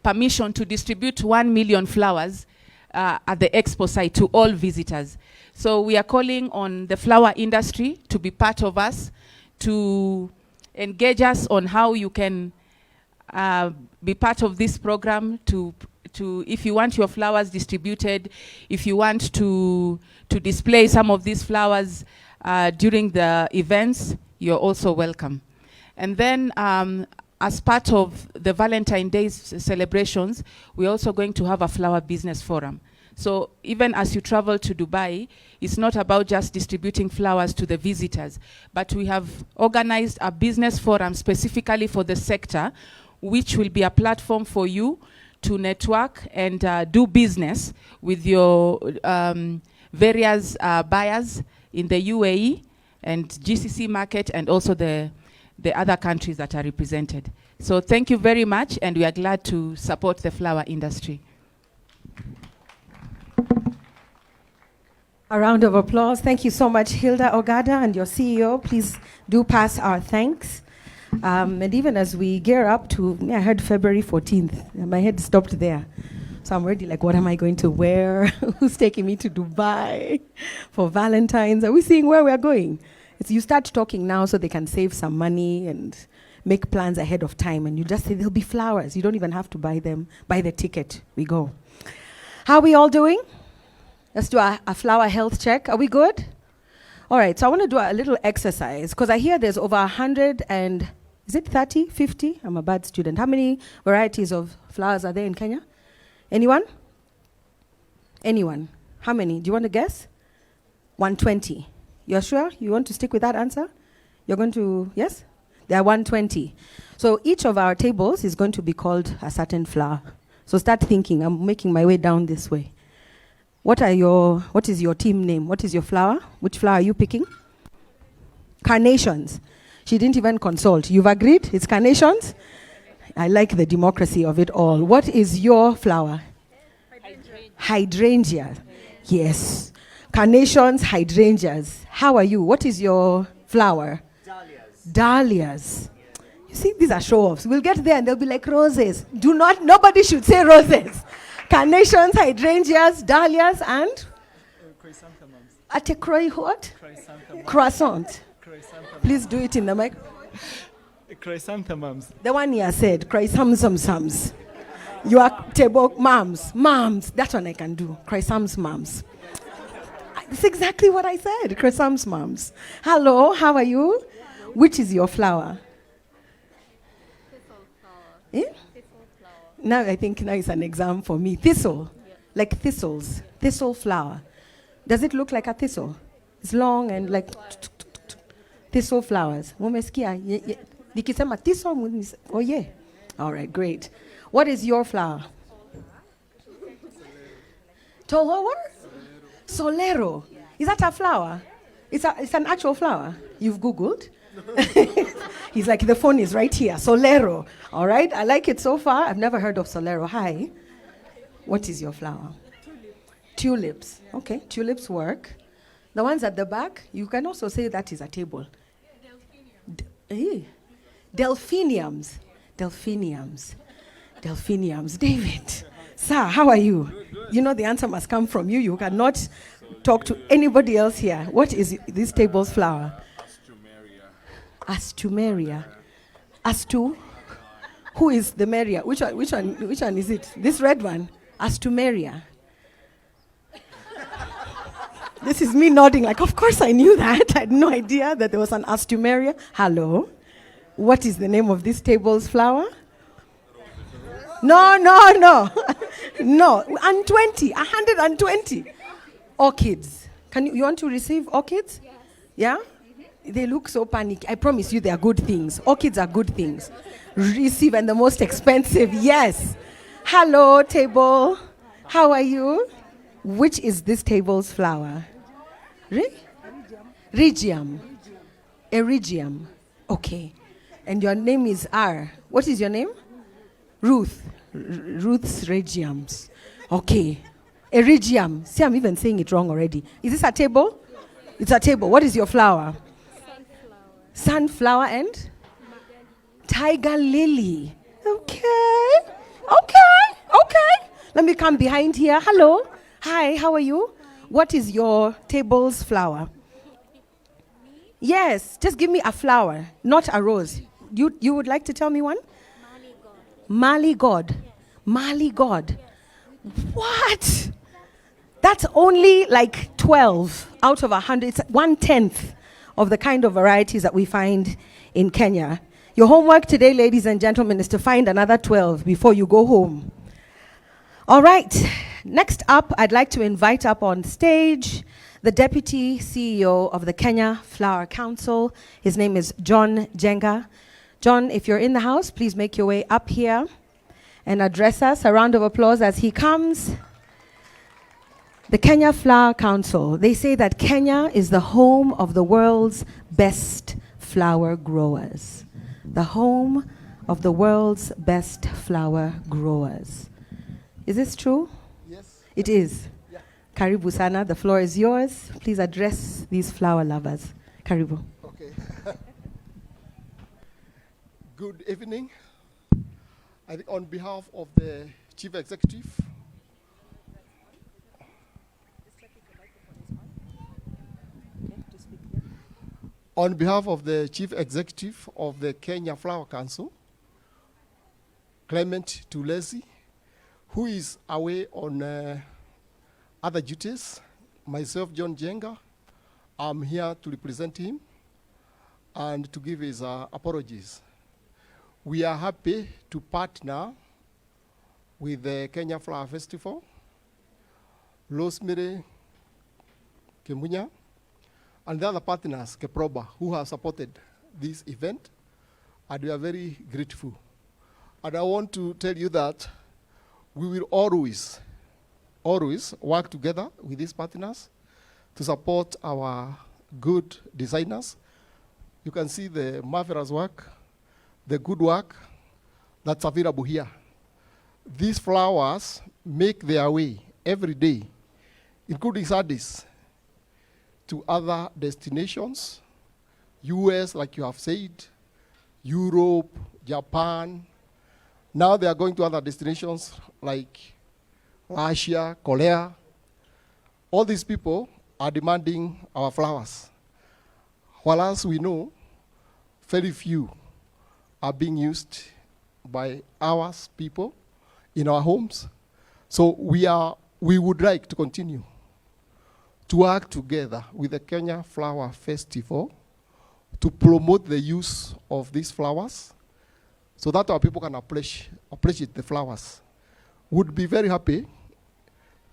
permission to distribute 1 million flowers at the Expo site to all visitors. So we are calling on the flower industry to be part of us, to engage us on how you can be part of this program, to if you want your flowers distributed, if you want to display some of these flowers during the events, you're also welcome. And then as part of the Valentine's Day celebrations, we're also going to have a flower business forum. So even as you travel to Dubai, it's not about just distributing flowers to the visitors, but we have organized a business forum specifically for the sector, which will be a platform for you to network and do business with your various buyers in the UAE and GCC market, and also the other countries that are represented. So thank you very much, and we are glad to support the flower industry. A round of applause. Thank you so much, Hilda Ogada, and your CEO. Please do pass our thanks. And even as we gear up to, I heard February 14th, my head stopped there. So I'm already like, what am I going to wear? Who's taking me to Dubai for Valentine's? Are we seeing where we're going? It's you start talking now so they can save some money and make plans ahead of time. And you just say, there'll be flowers. You don't even have to buy them. Buy the ticket. We go. How are we all doing? Let's do a flower health check. Are we good? All right, so I want to do a little exercise because I hear there's over 100 and, is it 30, 50? I'm a bad student. How many varieties of flowers are there in Kenya? Anyone? Anyone? How many? Do you want to guess? 120. You're sure? You want to stick with that answer? You're going to, yes? There are 120. So each of our tables is going to be called a certain flower. So start thinking. I'm making my way down this way. What is your team name? What is your flower? Which flower are you picking? Carnations. She didn't even consult. You've agreed? It's carnations? I like the democracy of it all. What is your flower? Hydrangea. Yes. Carnations, hydrangeas. How are you? What is your flower? Dahlias. You see, these are show-offs. We'll get there and they'll be like roses. Nobody should say roses. Carnations, hydrangeas, dahlias, and? Atecroi what? Croissant. Please do it in the mic. Chrysanthemums. The one here said, chrysanthemums. You are table moms. That one I can do. Chrysanthemums. That's exactly what I said. Chrysanthemums. Hello, how are you? Which is your flower? Eh? Now I think now it's an exam for me. Thistle, like thistles, thistle flower. Does it look like a thistle? It's long and like thistle flowers. Mumesikia? Nikisema thistle, oh yeah. All right, great. What is your flower? Tolower? Solero. Is that a flower? It's an actual flower. You've Googled? He's like, the phone is right here. Solero. All right, I like it so far. I've never heard of Solero. Hi. What is your flower? Tulips. Okay, tulips work. The ones at the back, you can also say that is a table. Delphiniums. Delphiniums. David. Sir, how are you? You know the answer must come from you. You cannot talk to anybody else here. What is this table's flower? Astumeria. Astu? Who is the Maria? Which one is it? This red one? Astumeria. This is me nodding like, of course I knew that. I had no idea that there was an Astumeria. Hello. What is the name of this table's flower? No. No. 120. Orchids. You want to receive orchids? Yes. Yeah? They look so panicky. I promise you they are good things. Orchids are good things. Receive, and the most expensive, yes. Hello, table. How are you? Which is this table's flower? Regium. Erigium. Okay. And your name is R. What is your name? Ruth. Ruth's regiums. Okay. Erigium. See, I'm even saying it wrong already. Is this a table? It's a table. What is your flower? Sunflower and? Tiger lily. Okay. Let me come behind here. Hello. Hi, how are you? What is your table's flower? Yes, just give me a flower, not a rose. You would like to tell me one? Mali God. Mali God. What? That's only like 12 out of 100. It's 1/10 of the kind of varieties that we find in Kenya. Your homework today, ladies and gentlemen, is to find another 12 before you go home. All right. Next up, I'd like to invite up on stage the Deputy CEO of the Kenya Flower Council. His name is John Jenga. John, if you're in the house, please make your way up here and address us. A round of applause as he comes. The Kenya Flower Council, they say that Kenya is the home of the world's best flower growers. The home of the world's best flower growers. Is this true? Yes. It is. Yeah. Karibu sana, the floor is yours. Please address these flower lovers. Karibu. Okay. Good evening. I think on behalf of the Chief Executive, on behalf of the Chief Executive of the Kenya Flower Council, Clement Tulesi, who is away on other duties, myself, John Jenga, I'm here to represent him and to give his apologies. We are happy to partner with the Kenya Flower Festival, Rosemary Kemunya, and the other partners, Keproba, who have supported this event, and we are very grateful. And I want to tell you that we will always work together with these partners to support our good designers. You can see the marvelous work, the good work that's available here. These flowers make their way every day, including Saturdays, to other destinations, US, like you have said, Europe, Japan. Now they are going to other destinations like Russia, Korea. All these people are demanding our flowers. Whereas we know very few are being used by our people in our homes. So we would like to continue to work together with the Kenya Flower Festival to promote the use of these flowers so that our people can appreciate the flowers. Would be very happy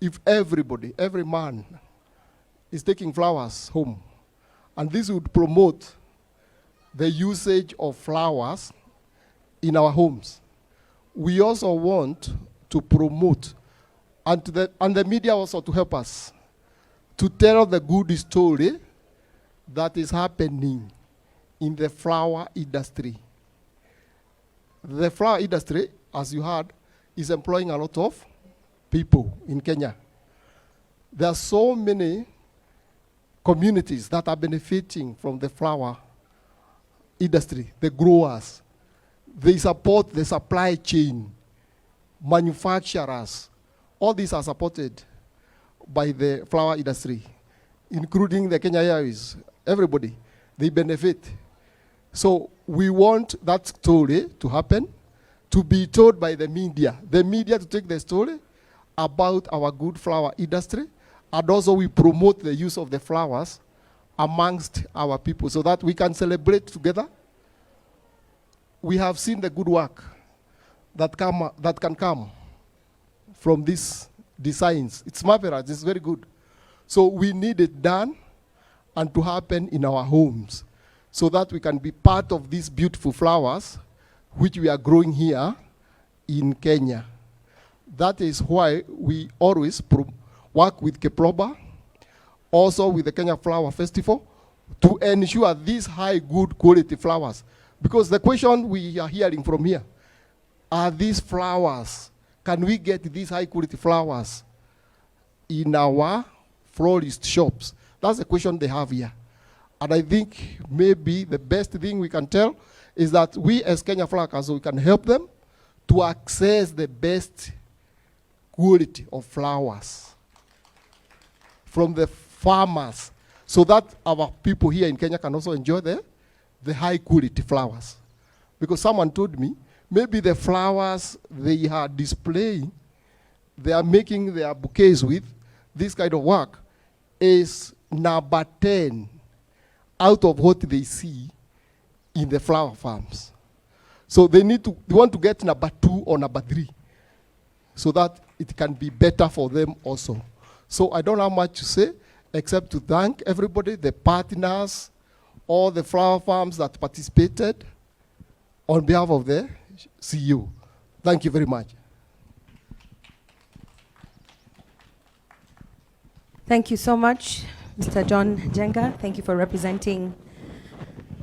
if everybody, every man is taking flowers home. And this would promote the usage of flowers in our homes. We also want to promote, and the media also to help us, to tell the good story that is happening in the flower industry. The flower industry, as you heard, is employing a lot of people in Kenya. There are so many communities that are benefiting from the flower industry, the growers. They support the supply chain, manufacturers. All these are supported by the flower industry, including the Kenya Airways. Everybody, they benefit. So we want that story to happen, to be told by the media to take the story about our good flower industry, and also we promote the use of the flowers amongst our people so that we can celebrate together. We have seen the good work that can come from these designs. It's marvelous, it's very good. So we need it done and to happen in our homes so that we can be part of these beautiful flowers which we are growing here in Kenya. That is why we always work with Keproba, also with the Kenya Flower Festival, to ensure these high, good quality flowers. Because the question we are hearing from here, are these flowers, can we get these high quality flowers in our florist shops? That's the question they have here. And I think maybe the best thing we can tell is that we as Kenya Flower Council, we can help them to access the best quality of flowers from the farmers, so that our people here in Kenya can also enjoy the high quality flowers. Because someone told me, maybe the flowers they are displaying, they are making their bouquets with, this kind of work, is number 10 out of what they see in the flower farms. So they want to get number 2 or number 3, so that it can be better for them also. So I don't have much to say, except to thank everybody, the partners, all the flower farms that participated, on behalf of the CEO. Thank you very much. Thank you so much, Mr. John Jenga. Thank you for representing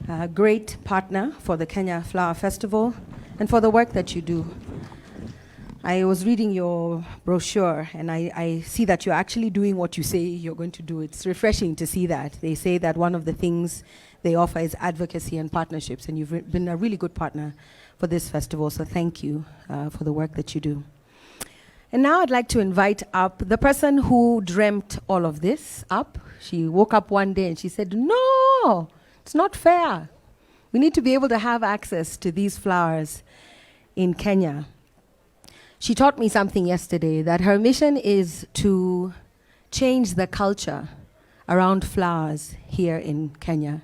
a great partner for the Kenya Flower Festival and for the work that you do. I was reading your brochure, and I see that you're actually doing what you say you're going to do. It's refreshing to see that. They say that one of the things they offer is advocacy and partnerships, and you've been a really good partner for this festival, so thank you for the work that you do. And now I'd like to invite up the person who dreamt all of this up. She woke up one day and she said, no, it's not fair. We need to be able to have access to these flowers in Kenya. She taught me something yesterday, that her mission is to change the culture around flowers here in Kenya.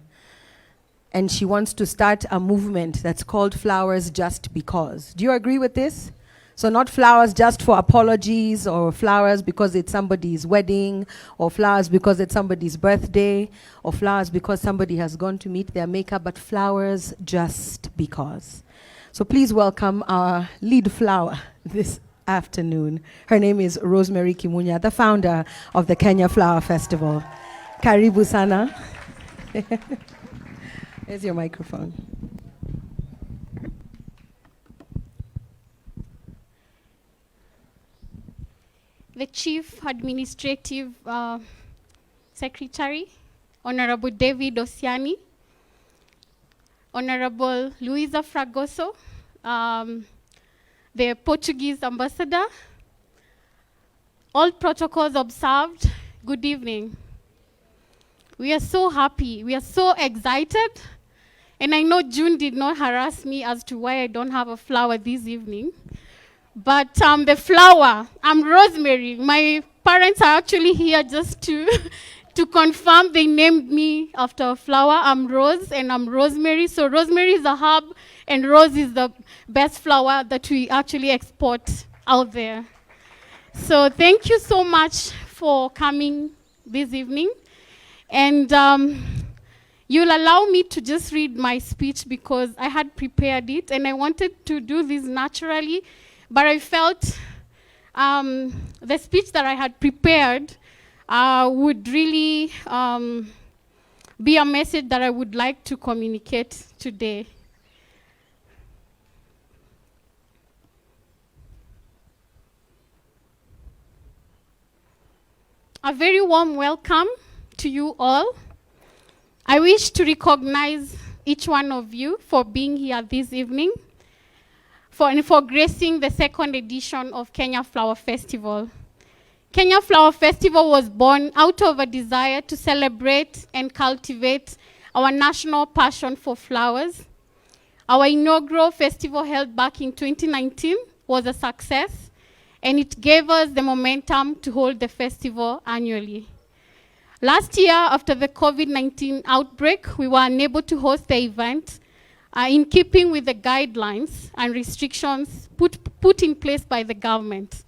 And she wants to start a movement that's called Flowers Just Because. Do you agree with this? So not flowers just for apologies, or flowers because it's somebody's wedding, or flowers because it's somebody's birthday, or flowers because somebody has gone to meet their maker, but flowers just because. So please welcome our lead flower this afternoon. Her name is Rosemary Kimunya, the founder of the Kenya Flower Festival. Karibu sana. Here's your microphone. The Chief Administrative Secretary, Honorable David Osiani, Honorable Luisa Fragoso, the Portuguese ambassador, all protocols observed, good evening. We are so happy, we are so excited, and I know June did not harass me as to why I don't have a flower this evening. But the flower, I'm Rosemary. My parents are actually here just to confirm they named me after a flower. I'm Rose and I'm Rosemary. So Rosemary is a herb and Rose is the best flower that we actually export out there. So thank you so much for coming this evening. And you'll allow me to just read my speech because I had prepared it and I wanted to do this naturally. But I felt the speech that I had prepared would really be a message that I would like to communicate today. A very warm welcome to you all. I wish to recognize each one of you for being here this evening, for gracing the second edition of Kenya Flower Festival. Kenya Flower Festival was born out of a desire to celebrate and cultivate our national passion for flowers. Our inaugural festival held back in 2019 was a success, and it gave us the momentum to hold the festival annually. Last year, after the COVID-19 outbreak, we were unable to host the event in keeping with the guidelines and restrictions put in place by the government.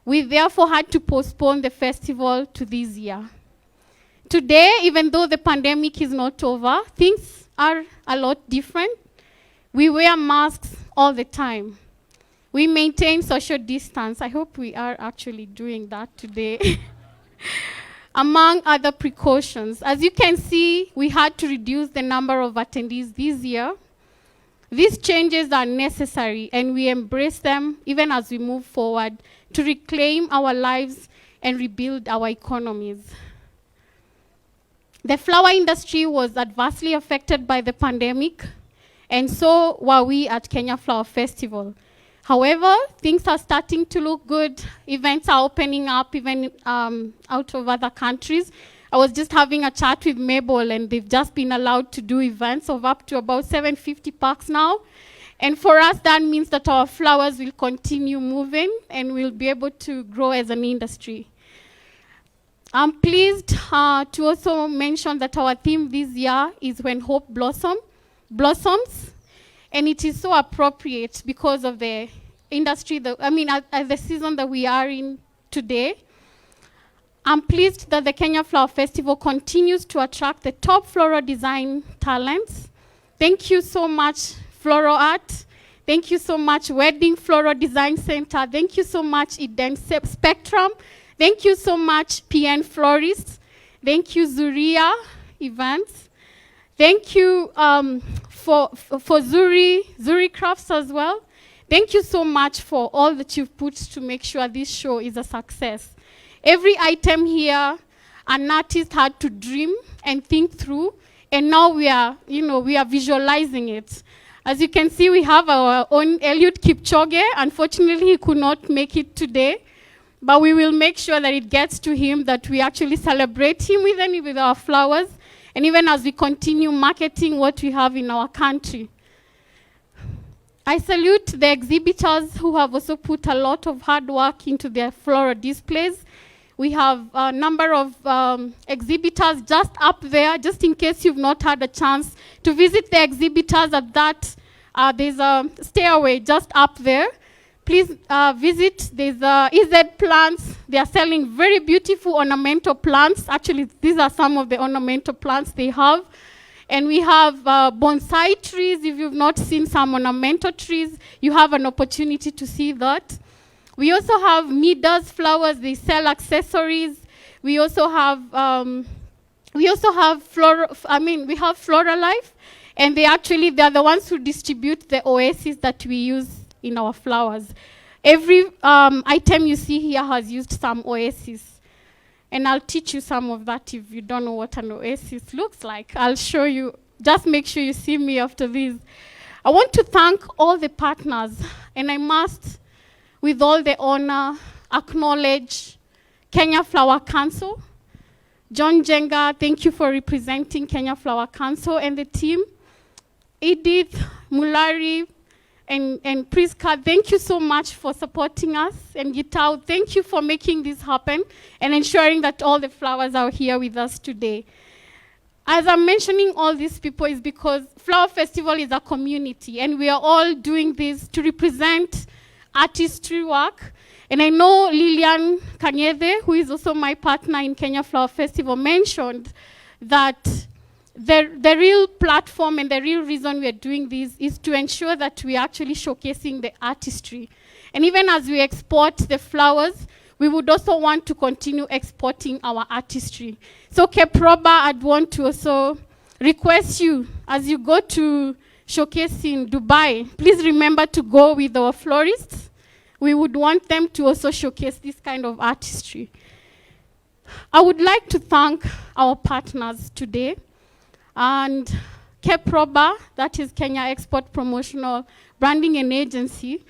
We therefore had to postpone the festival to this year. Today, even though the pandemic is not over, things are a lot different. We wear masks all the time. We maintain social distance. I hope we are actually doing that today. among other precautions. As you can see, we had to reduce the number of attendees this year. These changes are necessary, and we embrace them even as we move forward to reclaim our lives and rebuild our economies. The flower industry was adversely affected by the pandemic, and so were we at Kenya Flower Festival. However, things are starting to look good. Events are opening up even out of other countries. I was just having a chat with Mabel, and they've just been allowed to do events of up to about 750 parks now. And for us, that means that our flowers will continue moving and we'll be able to grow as an industry. I'm pleased to also mention that our theme this year is When Hope Blossoms, and it is so appropriate because of the industry, the season that we are in today. I'm pleased that the Kenya Flower Festival continues to attract the top floral design talents. Thank you so much, Floral Art. Thank you so much, Wedding Floral Design Center. Thank you so much, Eden Spectrum. Thank you so much, PN Florists. Thank you, Zuria Events. Thank you for Zuri Crafts as well. Thank you so much for all that you've put to make sure this show is a success. Every item here, an artist had to dream and think through, and now we are visualizing it. As you can see, we have our own Eliud Kipchoge. Unfortunately, he could not make it today, but we will make sure that it gets to him, that we actually celebrate him with our flowers, and even as we continue marketing what we have in our country. I salute the exhibitors who have also put a lot of hard work into their floral displays. We have a number of exhibitors just up there, just in case you've not had a chance to visit the exhibitors at that. There's a stairway just up there. Please visit. There's EZ Plants. They are selling very beautiful ornamental plants. Actually, these are some of the ornamental plants they have. And we have bonsai trees. If you've not seen some ornamental trees, you have an opportunity to see that. We also have Midas flowers. They sell accessories. We also have Flora Life, and they are the ones who distribute the oasis that we use in our flowers. Every item you see here has used some oasis, and I'll teach you some of that if you don't know what an oasis looks like. I'll show you. Just make sure you see me after this. I want to thank all the partners, and I must, with all the honor, acknowledge Kenya Flower Council. John Jenga, thank you for representing Kenya Flower Council and the team. Edith, Mulari, and Priska, thank you so much for supporting us. And Gitao, thank you for making this happen and ensuring that all the flowers are here with us today. As I'm mentioning all these people is because Flower Festival is a community, and we are all doing this to represent artistry work. And I know Lilian Kanyede, who is also my partner in Kenya Flower Festival, mentioned that the real platform and the real reason we are doing this is to ensure that we are actually showcasing the artistry. And even as we export the flowers, we would also want to continue exporting our artistry. So Keproba, I'd want to also request you, as you go to showcase in Dubai, please remember to go with our florists. We would want them to also showcase this kind of artistry. I would like to thank our partners today, and Keproba, that is Kenya Export Promotional Branding and Agency,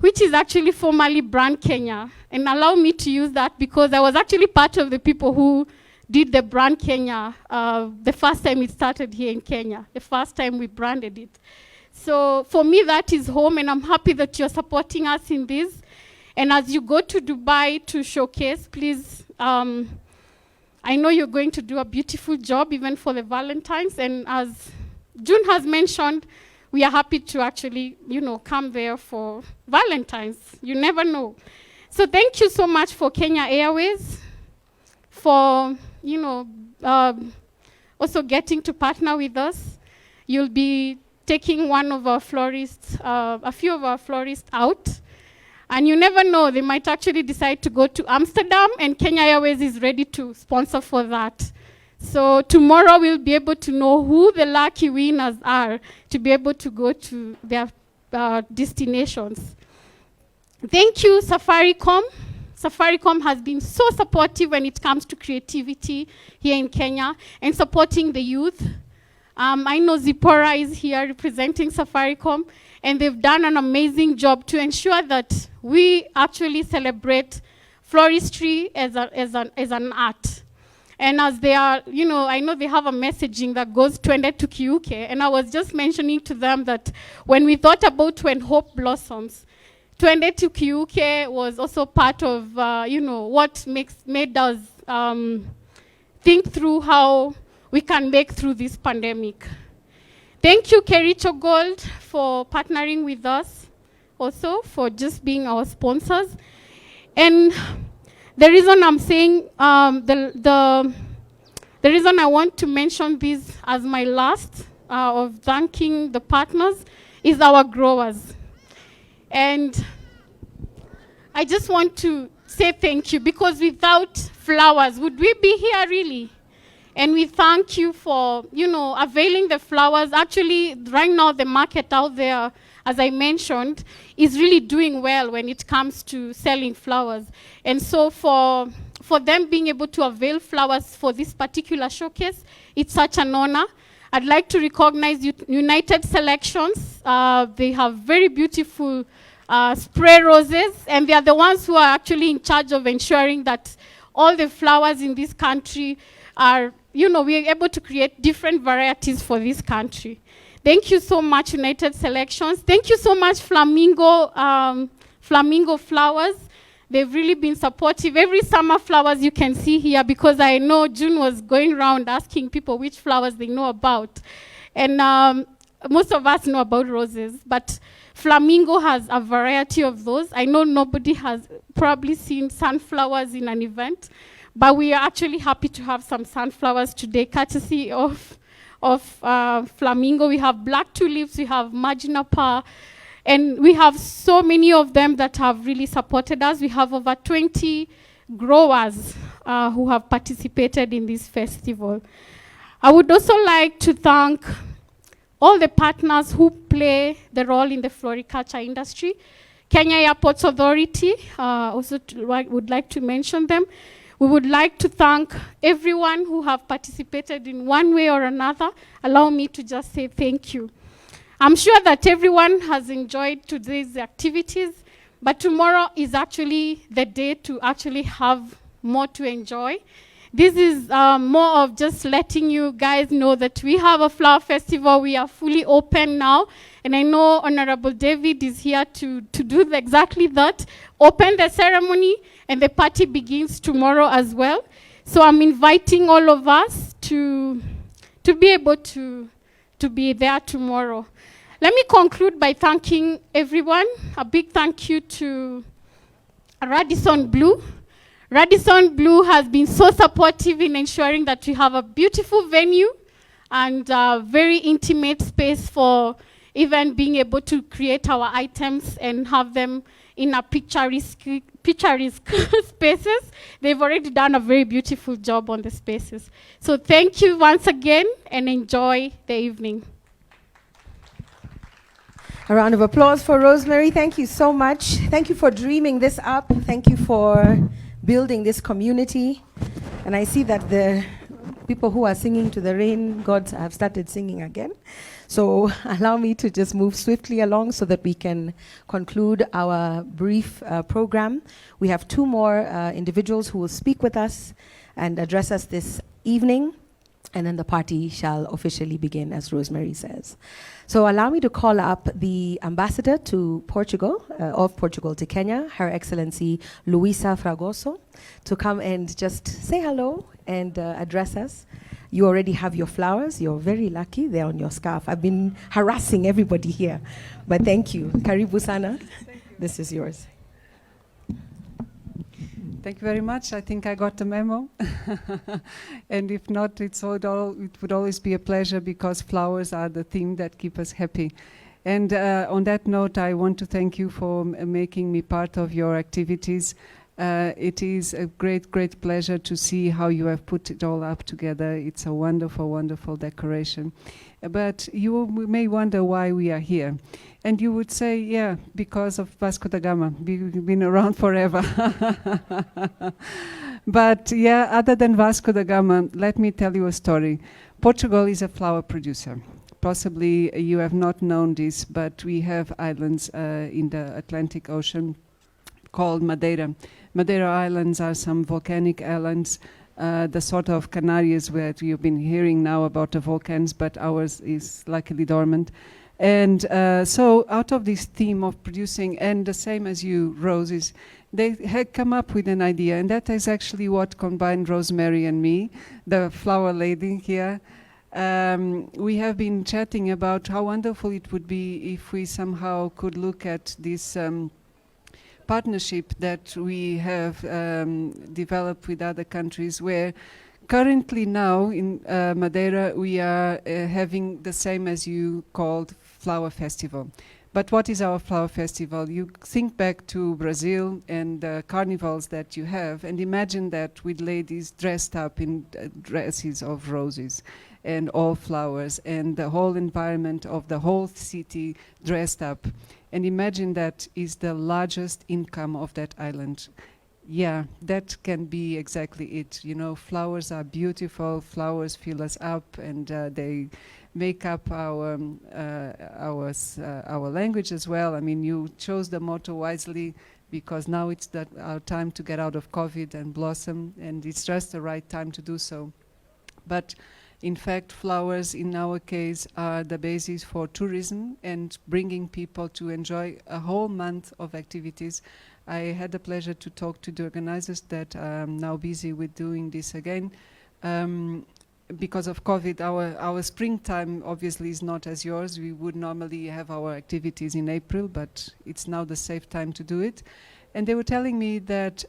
which is actually formerly Brand Kenya. And allow me to use that because I was actually part of the people who did the Brand Kenya the first time it started here in Kenya, the first time we branded it. So for me, that is home, and I'm happy that you're supporting us in this. And as you go to Dubai to showcase, please, I know you're going to do a beautiful job even for the Valentines. And as June has mentioned, we are happy to actually, come there for Valentine's. You never know. So thank you so much for Kenya Airways for, also getting to partner with us. You'll be taking one of our florists, a few of our florists out. And you never know, they might actually decide to go to Amsterdam, and Kenya Airways is ready to sponsor for that. So tomorrow we'll be able to know who the lucky winners are to be able to go to their destinations. Thank you, Safaricom. Safaricom has been so supportive when it comes to creativity here in Kenya and supporting the youth. I know Zipporah is here representing Safaricom, and they've done an amazing job to ensure that we actually celebrate floristry as an art. And as they are, you know, I know they have a messaging that goes Twende Tukiuke, and I was just mentioning to them that when we thought about When Hope Blossoms, Twende Tukiuke was also part of, you know, what made us think through how we can make through this pandemic. Thank you, Kericho Gold, for partnering with us, also for just being our sponsors. And the reason I'm saying, the reason I want to mention this as my last of thanking the partners is our growers. And I just want to say thank you, because without flowers, would we be here really? And we thank you for, you know, availing the flowers. Actually, right now, the market out there, as I mentioned, is really doing well when it comes to selling flowers. And so for them being able to avail flowers for this particular showcase, it's such an honor. I'd like to recognize United Selections. They have very beautiful spray roses, and they are the ones who are actually in charge of ensuring that all the flowers in this country are, you know, we are able to create different varieties for this country. Thank you so much, United Selections. Thank you so much, Flamingo Flowers. They've really been supportive. Every summer flowers you can see here, because I know June was going around asking people which flowers they know about. And most of us know about roses, but Flamingo has a variety of those. I know nobody has probably seen sunflowers in an event, but we are actually happy to have some sunflowers today, courtesy of Flamingo. We have black tulips, we have Majinapa, and we have so many of them that have really supported us. We have over 20 growers who have participated in this festival. I would also like to thank all the partners who play the role in the floriculture industry. Kenya Airports Authority, also would like to mention them. We would like to thank everyone who have participated in one way or another. Allow me to just say thank you. I'm sure that everyone has enjoyed today's activities, but tomorrow is actually the day to actually have more to enjoy. This is more of just letting you guys know that we have a flower festival. We are fully open now. And I know Honorable David is here to do exactly that. Open the ceremony, and the party begins tomorrow as well. So I'm inviting all of us to be able to be there tomorrow. Let me conclude by thanking everyone. A big thank you to Radisson Blu. Radisson Blu has been so supportive in ensuring that we have a beautiful venue and a very intimate space for even being able to create our items and have them in a picturesque spaces. They've already done a very beautiful job on the spaces. So thank you once again, and enjoy the evening. A round of applause for Rosemary. Thank you so much. Thank you for dreaming this up. Thank you for building this community. And I see that the people who are singing to the rain gods have started singing again. So allow me to just move swiftly along so that we can conclude our brief program. We have two more individuals who will speak with us and address us this evening, and then the party shall officially begin, as Rosemary says. So allow me to call up the ambassador to Portugal, of Portugal to Kenya, Her Excellency Luisa Fragoso, to come and just say hello and address us. You already have your flowers. You're very lucky. They're on your scarf. I've been harassing everybody here, but thank you. Karibu sana. This is yours. Thank you very much. I think I got the memo. And if not, it would always be a pleasure, because flowers are the thing that keep us happy. And on that note, I want to thank you for making me part of your activities. It is a great, great pleasure to see how you have put it all up together. It's a wonderful, wonderful decoration. But you may wonder why we are here. And you would say, yeah, because of Vasco da Gama. We've been around forever. But yeah, other than Vasco da Gama, let me tell you a story. Portugal is a flower producer. Possibly you have not known this, but we have islands in the Atlantic Ocean called Madeira. Madeira Islands are some volcanic islands, the sort of Canaries where you've been hearing now about the volcans, but ours is luckily dormant. And so out of this theme of producing, and the same as you, roses, they had come up with an idea, and that is actually what combined Rosemary and me, the flower lady here. We have been chatting about how wonderful it would be if we somehow could look at this partnership that we have developed with other countries, where currently now in Madeira we are having the same as you called Flower Festival. But what is our flower festival? You think back to Brazil and the carnivals that you have, and imagine that with ladies dressed up in dresses of roses and all flowers, and the whole environment of the whole city dressed up. And imagine that is the largest income of that island. Yeah, that can be exactly it. You know, flowers are beautiful, flowers fill us up, and they make up our language as well. I mean, you chose the motto wisely, because now it's our time to get out of COVID and blossom, and it's just the right time to do so. But in fact, flowers in our case are the basis for tourism and bringing people to enjoy a whole month of activities. I had the pleasure to talk to the organizers that are now busy with doing this again. Because of COVID, our springtime obviously is not as yours. We would normally have our activities in April, but it's now the safe time to do it. And they were telling me that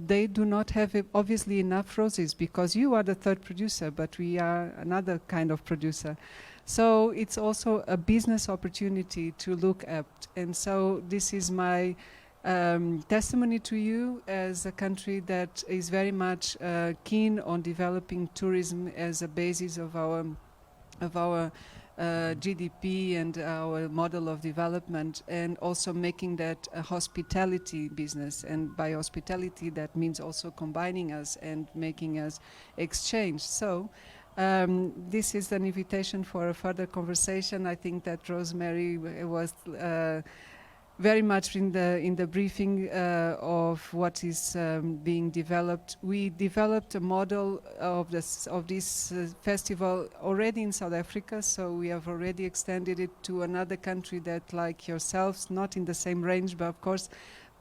they do not have obviously enough roses, because you are the third producer, but we are another kind of producer. So it's also a business opportunity to look at. And so this is my testimony to you as a country that is very much keen on developing tourism as a basis of our GDP and our model of development, and also making that a hospitality business. And by hospitality, that means also combining us and making us exchange. So this is an invitation for a further conversation. I think that Rosemary was very much in the briefing of what is being developed. We developed a model of this festival already in South Africa, so we have already extended it to another country that, like yourselves, not in the same range, but of course,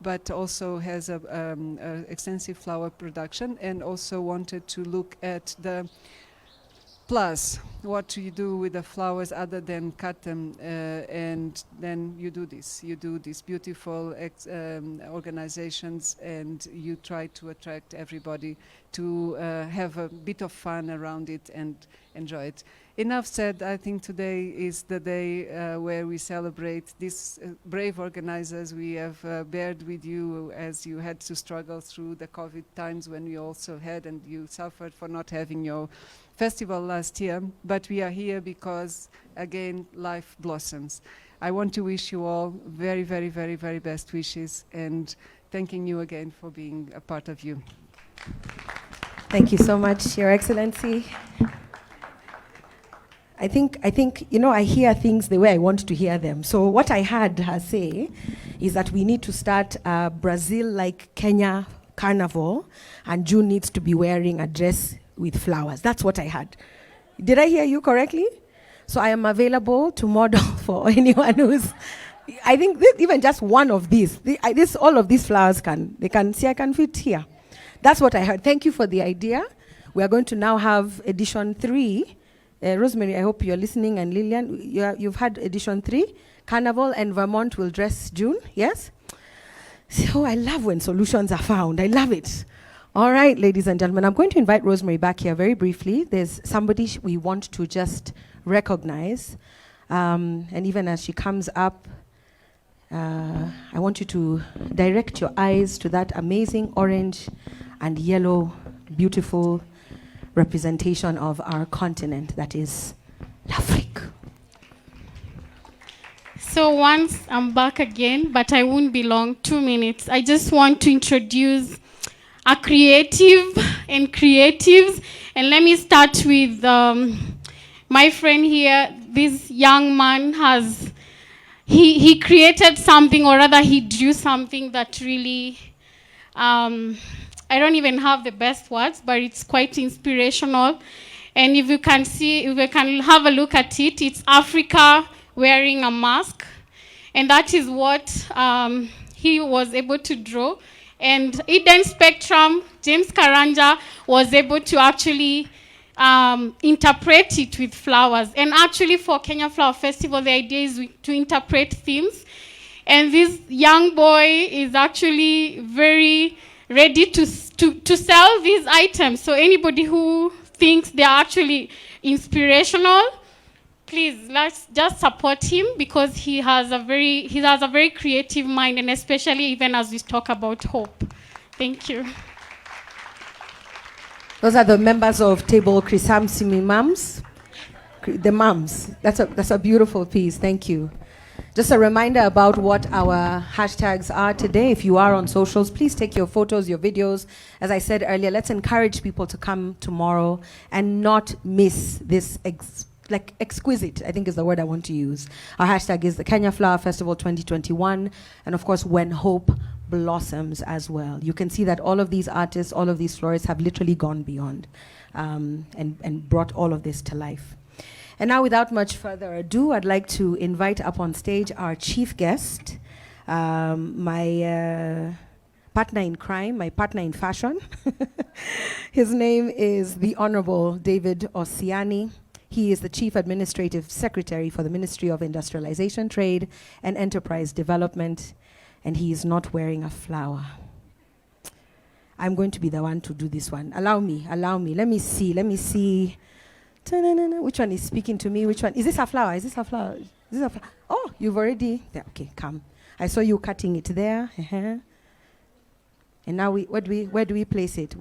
but also has a extensive flower production, and also wanted to look at the plus, what do you do with the flowers other than cut them? And then you do this. You do these beautiful organizations, and you try to attract everybody to have a bit of fun around it and enjoy it. Enough said. I think today is the day where we celebrate these brave organizers. We have bared with you as you had to struggle through the COVID times when we also had, and you suffered for not having your festival last year. But we are here because, again, life blossoms. I want to wish you all very, very, very, very best wishes, and thanking you again for being a part of you. Thank you so much, Your Excellency. I think, you know, I hear things the way I want to hear them. So what I heard her say is that we need to start Brazil like Kenya carnival, and June needs to be wearing a dress with flowers. That's what I heard. Did I hear you correctly? So I am available to model for anyone who's, I think even just one of these, all of these flowers I can fit here. That's what I heard. Thank you for the idea. We are going to now have edition 3. Rosemary, I hope you're listening, and Lillian, you've had edition 3. Carnival and Vermont will dress June, yes? So I love when solutions are found. I love it. All right, ladies and gentlemen, I'm going to invite Rosemary back here very briefly. There's somebody we want to just recognize. And even as she comes up, I want you to direct your eyes to that amazing orange and yellow, beautiful representation of our continent, that is L'Afrique. So once I'm back again, but I won't be long, 2 minutes. I just want to introduce a creative and creatives. And let me start with my friend here. This young man he created something, or rather he drew something that really, I don't even have the best words, but it's quite inspirational. And if you can have a look at it, it's Africa wearing a mask. And that is what he was able to draw. And Eden Spectrum, James Karanja, was able to actually interpret it with flowers. And actually for Kenya Flower Festival, the idea is to interpret themes. And this young boy is actually very ready to sell these items. So anybody who thinks they're actually inspirational, please, let's just support him, because he has a very creative mind, and especially even as we talk about hope. Thank you. Those are the members of Table Krisamsimi Mums. The mums. That's a beautiful piece. Thank you. Just a reminder about what our hashtags are today. If you are on socials, please take your photos, your videos. As I said earlier, let's encourage people to come tomorrow and not miss this exquisite, I think is the word I want to use. Our hashtag is the Kenya Flower Festival 2021, and of course, When Hope Blossoms as well. You can see that all of these artists, all of these florists have literally gone beyond and brought all of this to life. And now, without much further ado, I'd like to invite up on stage our chief guest, my partner in crime, my partner in fashion. His name is the Honorable David Osiani. He is the Chief Administrative Secretary for the Ministry of Industrialization, Trade, and Enterprise Development, and he is not wearing a flower. I'm going to be the one to do this one. Allow me. Let me see. Which one is speaking to me? Which one? Is this a flower? Oh, you've already... There, okay, come. I saw you cutting it there. And now, where do we place it?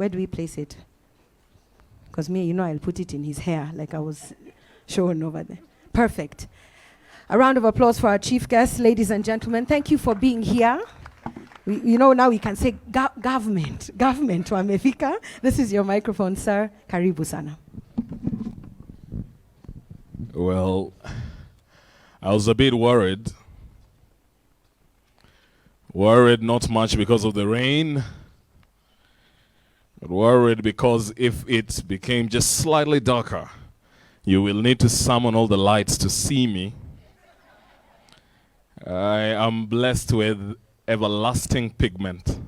Because me, I'll put it in his hair like I was showing over there. Perfect. A round of applause for our chief guest, ladies and gentlemen. Thank you for being here. Now we can say government wamefika. This is your microphone, sir. Karibu sana. Well, I was a bit worried. Worried not much because of the rain, but worried because if it became just slightly darker, you will need to summon all the lights to see me. I am blessed with everlasting pigment.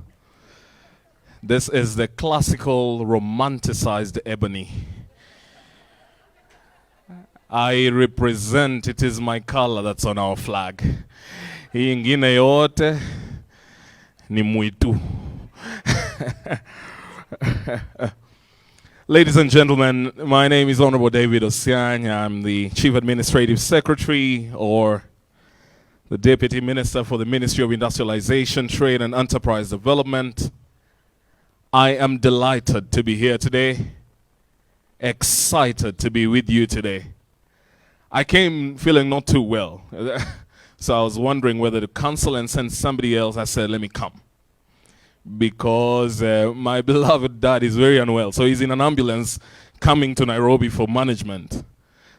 This is the classical romanticized ebony. I represent, it is my color that's on our flag. Hii ingine yote ni mwitu. Ladies and gentlemen, my name is Honorable David Osiani. I'm the Chief Administrative Secretary, or the Deputy Minister for the Ministry of Industrialization, Trade and Enterprise Development. I am delighted to be here today, excited to be with you today. I came feeling not too well, so I was wondering whether to cancel and send somebody else. I said, let me come, because my beloved dad is very unwell, so he's in an ambulance coming to Nairobi for management.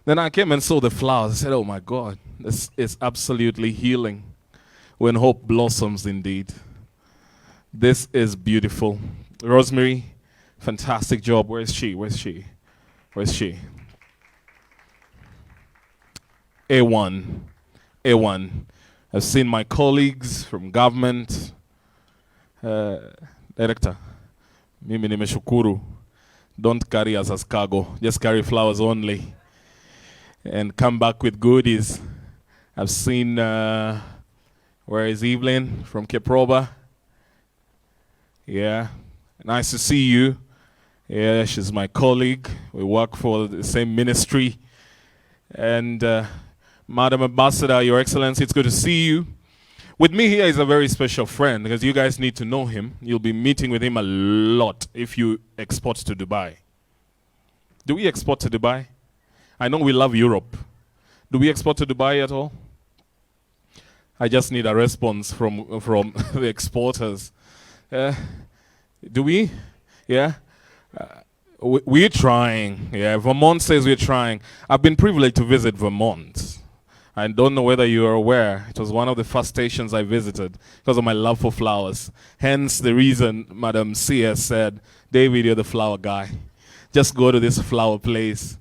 Then I came and saw the flowers. I said, oh my God, this is absolutely healing. When hope blossoms indeed. This is beautiful. Rosemary, fantastic job. Where's she? A1. I've seen my colleagues from government. Director, mimi nimeshukuru. Don't carry us as cargo. Just carry flowers only. And come back with goodies. I've seen, where is Evelyn from Keproba? Yeah, nice to see you. Yeah, she's my colleague. We work for the same ministry. And Madam Ambassador, Your Excellency, it's good to see you. With me here is a very special friend because you guys need to know him. You'll be meeting with him a lot if you export to Dubai. Do we export to Dubai? I know we love Europe. Do we export to Dubai at all? I just need a response from the exporters. Do we? Yeah? We're trying. Yeah, Vermont says we're trying. I've been privileged to visit Vermont. I don't know whether you are aware. It was one of the first stations I visited because of my love for flowers. Hence the reason Madam C.S. said, David, you're the flower guy. Just go to this flower place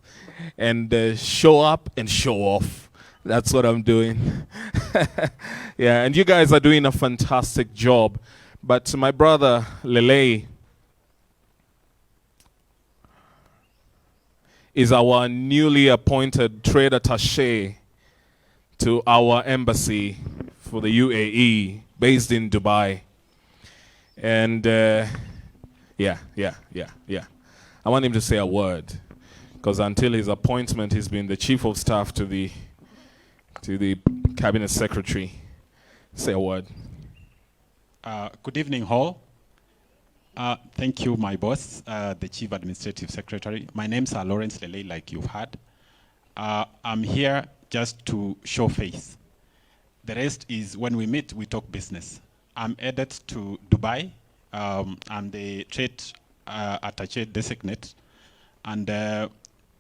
and show up and show off. That's what I'm doing. Yeah, and you guys are doing a fantastic job. But my brother, Lele, is our newly appointed trade attaché to our embassy for the UAE, based in Dubai. And yeah. I want him to say a word, because until his appointment, he's been the chief of staff to the cabinet secretary. Say a word. Good evening, all. Thank you, my boss, the chief administrative secretary. My name's Lawrence Lele, like you've heard. I'm here just to show face. The rest is when we meet, we talk business. I'm headed to Dubai. I'm the trade attaché designate. And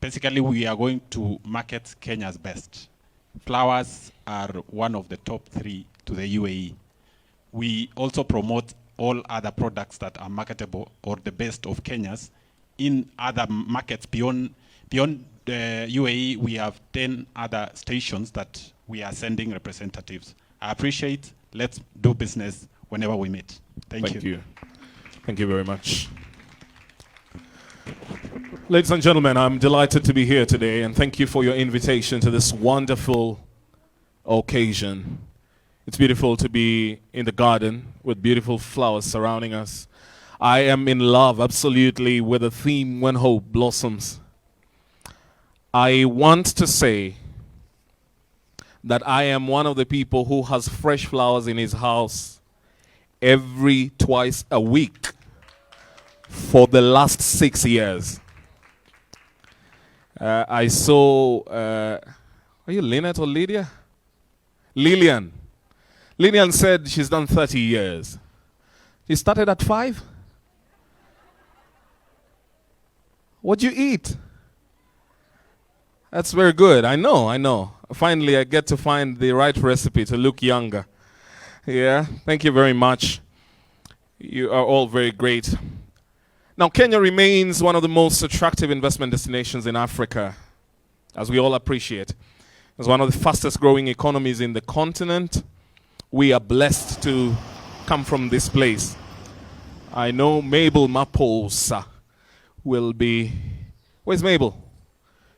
basically, we are going to market Kenya's best. Flowers are one of the top 3 to the UAE. We also promote all other products that are marketable or the best of Kenya's in other markets beyond the UAE. We have 10 other stations that we are sending representatives. I appreciate. Let's do business whenever we meet. Thank you. Thank you very much. Ladies and gentlemen, I'm delighted to be here today, and thank you for your invitation to this wonderful occasion. It's beautiful to be in the garden with beautiful flowers surrounding us. I am in love, absolutely, with the theme, When Hope Blossoms. I want to say that I am one of the people who has fresh flowers in his house twice a week for the last 6 years. I saw, are you Lynette or Lydia? Lillian. Lillian said she's done 30 years. She started at 5? What'd you eat? That's very good. I know. Finally, I get to find the right recipe to look younger. Yeah, thank you very much. You are all very great. Now, Kenya remains one of the most attractive investment destinations in Africa, as we all appreciate. It's one of the fastest growing economies in the continent. We are blessed to come from this place. I know Mabel Maposa will be... Where's Mabel?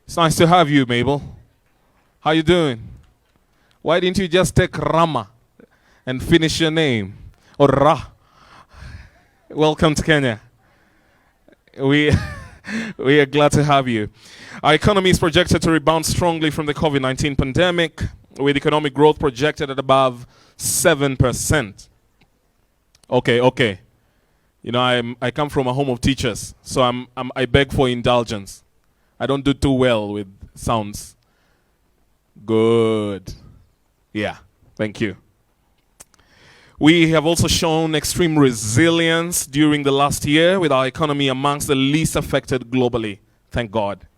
It's nice to have you, Mabel. How you doing? Why didn't you just take Rama and finish your name? Or Ra. Welcome to Kenya. We are glad to have you. Our economy is projected to rebound strongly from the COVID-19 pandemic, with economic growth projected at above 7%. Okay. You know, I come from a home of teachers, so I beg for indulgence. I don't do too well with sounds. Good. Yeah, thank you. We have also shown extreme resilience during the last year, with our economy amongst the least affected globally. Thank God.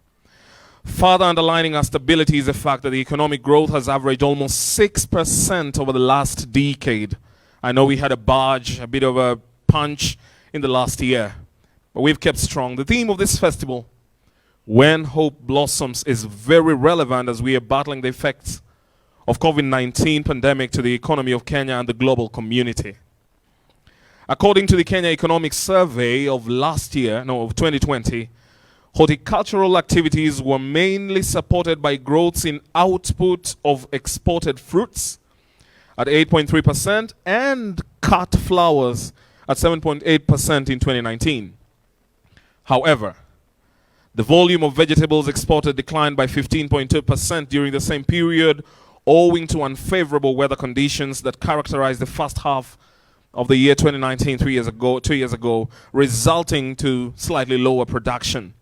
Further underlining our stability is the fact that the economic growth has averaged almost 6% over the last decade. I know we had a bit of a punch in the last year, but we've kept strong. The theme of this festival, When Hope Blossoms, is very relevant as we are battling the effects of COVID-19 pandemic to the economy of Kenya and the global community. According to the Kenya Economic Survey of 2020, horticultural activities were mainly supported by growths in output of exported fruits at 8.3% and cut flowers at 7.8% in 2019. However, The volume of vegetables exported declined by 15.2% during the same period, owing to unfavorable weather conditions that characterized the first half of the year 2019, 2 years ago, resulting to slightly lower production.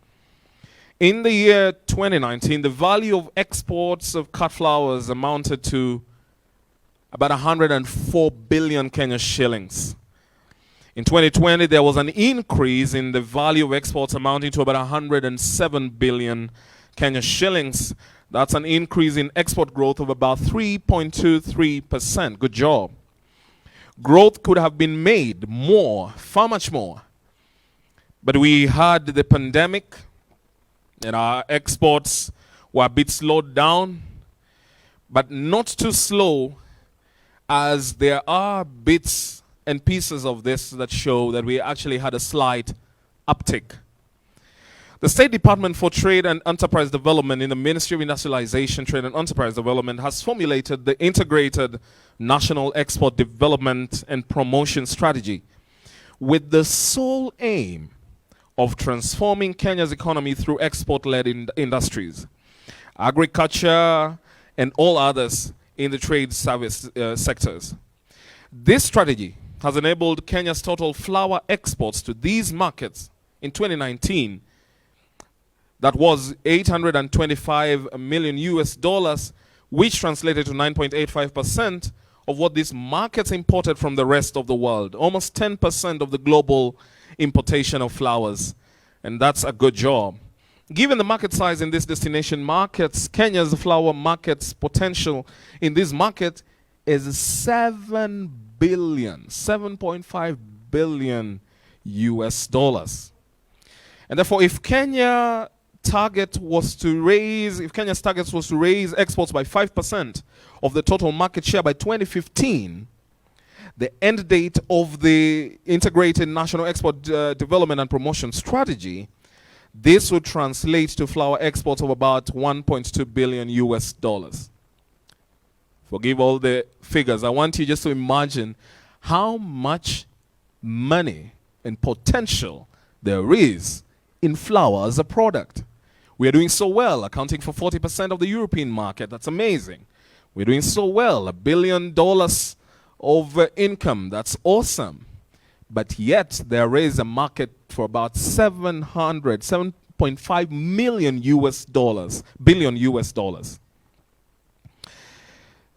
In the year 2019, the value of exports of cut flowers amounted to about 104 billion Kenya shillings. In 2020, there was an increase in the value of exports amounting to about 107 billion Kenya shillings. That's an increase in export growth of about 3.23%. Good job. Growth could have been made more, far much more. But we had the pandemic, and our exports were a bit slowed down, but not too slow, as there are bits and pieces of this that show that we actually had a slight uptick. The State Department for Trade and Enterprise Development in the Ministry of Industrialization, Trade and Enterprise Development has formulated the Integrated National Export Development and Promotion Strategy with the sole aim of transforming Kenya's economy through export-led industries, agriculture, and all others in the trade service sectors. This strategy has enabled Kenya's total flower exports to these markets in 2019 that was $825 million US dollars, which translated to 9.85% of what these markets imported from the rest of the world, almost 10% of the global importation of flowers, and that's a good job. Given the market size in these destination markets, Kenya's flower market's potential in this market is 7.5 billion US dollars. And therefore, if Kenya's target was to raise exports by 5% of the total market share by 2015, the end date of the Integrated National Export Development and Promotion Strategy, this would translate to flower exports of about 1.2 billion US dollars. Forgive all the figures. I want you just to imagine how much money and potential there is in flower as a product. We are doing so well, accounting for 40% of the European market. That's amazing. We're doing so well, $1 billion of income. That's awesome. But yet there is a market for about 7.5 million billion US dollars.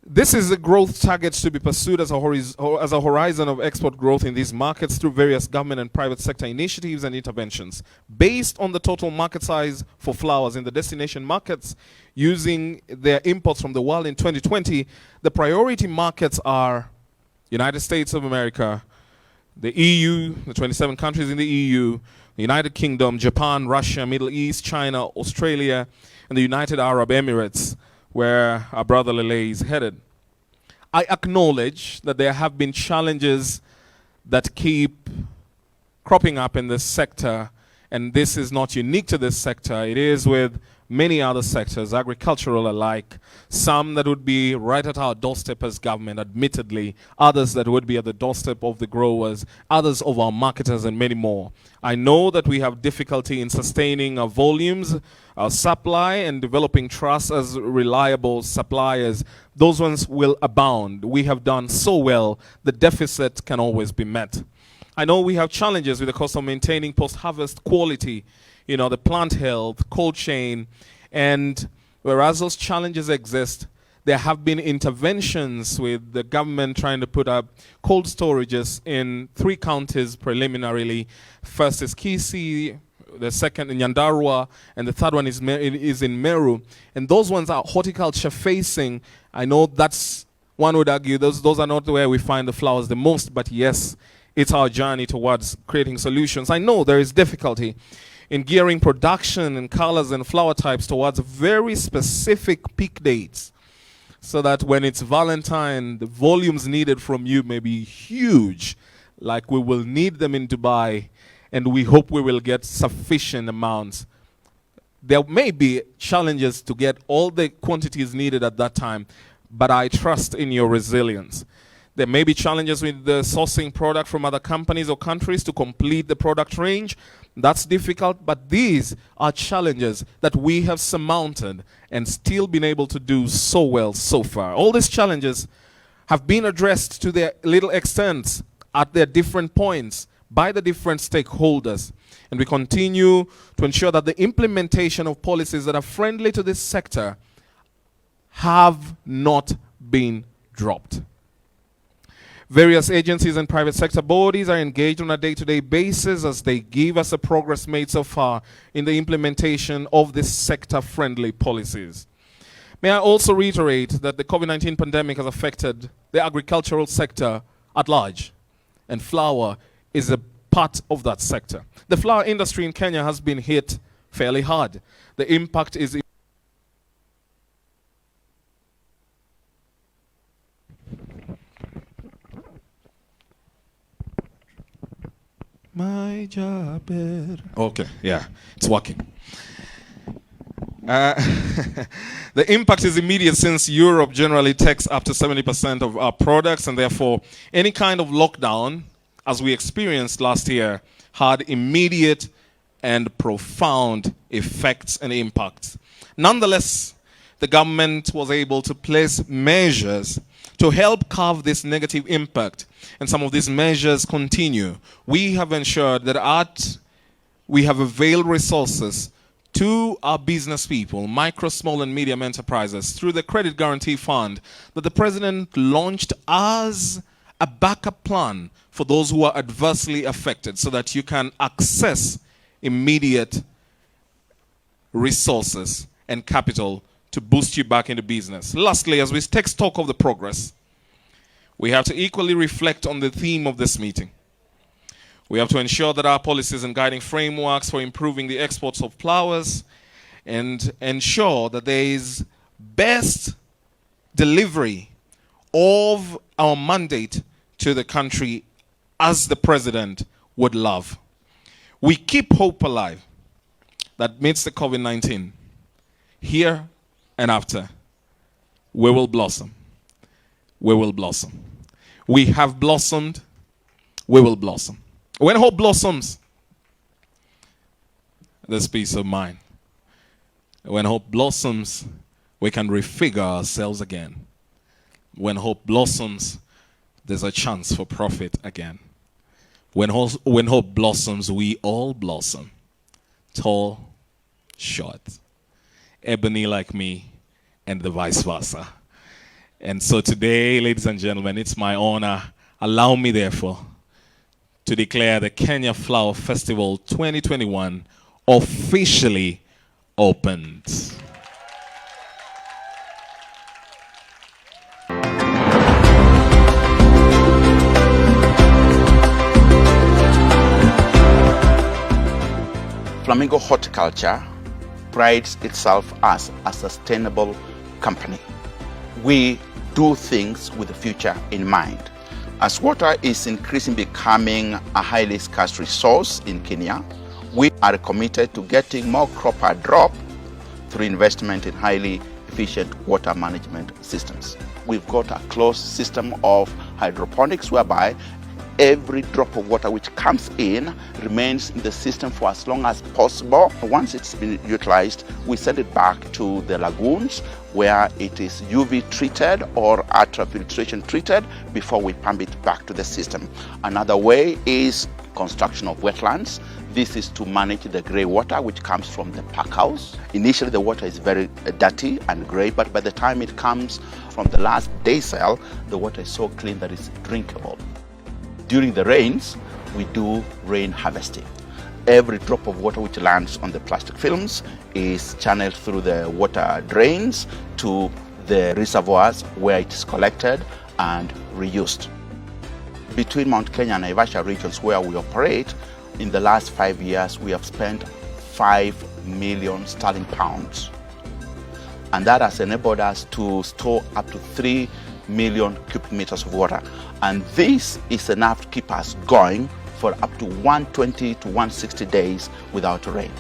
This is a growth target to be pursued as a horizon of export growth in these markets through various government and private sector initiatives and interventions. Based on the total market size for flowers in the destination markets using their imports from the world in 2020, the priority markets are United States of America, the EU, the 27 countries in the EU, the United Kingdom, Japan, Russia, Middle East, China, Australia, and the United Arab Emirates, where our brother Lele is headed. I acknowledge that there have been challenges that keep cropping up in this sector, and this is not unique to this sector. It is with many other sectors, agricultural alike, some that would be right at our doorstep as government, admittedly, others that would be at the doorstep of the growers, others of our marketers, and many more. I know that we have difficulty in sustaining our volumes, our supply, and developing trust as reliable suppliers. Those ones will abound. We have done so well, the deficit can always be met. I know we have challenges with the cost of maintaining post-harvest quality, the plant health, cold chain, and whereas those challenges exist, there have been interventions with the government trying to put up cold storages in 3 counties preliminarily. First is Kisii, the second in Nyandarua, and the third one is in Meru. And those ones are horticulture facing. I know that's, one would argue, those are not where we find the flowers the most, but yes, it's our journey towards creating solutions. I know there is difficulty in gearing production and colors and flower types towards very specific peak dates, so that when it's Valentine, the volumes needed from you may be huge, like we will need them in Dubai, and we hope we will get sufficient amounts. There may be challenges to get all the quantities needed at that time, but I trust in your resilience. There may be challenges with the sourcing product from other companies or countries to complete the product range, That's difficult, but these are challenges that we have surmounted and still been able to do so well so far. All these challenges have been addressed to their little extents at their different points by the different stakeholders. And we continue to ensure that the implementation of policies that are friendly to this sector have not been dropped. Various agencies and private sector bodies are engaged on a day-to-day basis as they give us the progress made so far in the implementation of this sector-friendly policies. May I also reiterate that the COVID-19 pandemic has affected the agricultural sector at large, and flour is a part of that sector. The flour industry in Kenya has been hit fairly hard. The impact is my job better. Okay, yeah, it's working. The impact is immediate since Europe generally takes up to 70% of our products, and therefore any kind of lockdown, as we experienced last year, had immediate and profound effects and impacts. Nonetheless, the government was able to place measures to help curb this negative impact, and some of these measures continue. We have ensured that we have availed resources to our business people, micro, small, and medium enterprises through the Credit Guarantee Fund that the President launched as a backup plan for those who are adversely affected, so that you can access immediate resources and capital to boost you back into business. Lastly, as we take stock of the progress, we have to equally reflect on the theme of this meeting. We have to ensure that our policies and guiding frameworks for improving the exports of flowers and ensure that there is best delivery of our mandate to the country as the President would love. We keep hope alive that amidst the COVID-19, here and after, we will blossom. We will blossom. We have blossomed. We will blossom. When hope blossoms, there's peace of mind. When hope blossoms, we can refigure ourselves again. When hope blossoms, there's a chance for profit again. When hope blossoms, we all blossom. Tall, short, ebony like me, and the vice versa. And so today, ladies and gentlemen, it's my honor. Allow me, therefore, to declare the Kenya Flower Festival 2021 officially opened. Flamingo Horticulture prides itself as a sustainable company. We do things with the future in mind. As water is increasingly becoming a highly scarce resource in Kenya, we are committed to getting more crop per drop through investment in highly efficient water management systems. We've got a closed system of hydroponics whereby every drop of water which comes in remains in the system for as long as possible. Once it's been utilized, we send it back to the lagoons where it is UV treated or ultrafiltration treated before we pump it back to the system. Another way is construction of wetlands. This is to manage the grey water which comes from the pack house. Initially the water is very dirty and grey, but by the time it comes from the last day cell, the water is so clean that it's drinkable. During the rains, we do rain harvesting. Every drop of water which lands on the plastic films is channeled through the water drains to the reservoirs where it is collected and reused. Between Mount Kenya and Naivasha regions where we operate, in the last 5 years, we have spent 5 million sterling pounds. And that has enabled us to store up to 3 million cubic meters of water. And this is enough to keep us going for up to 120 to 160 days without rain.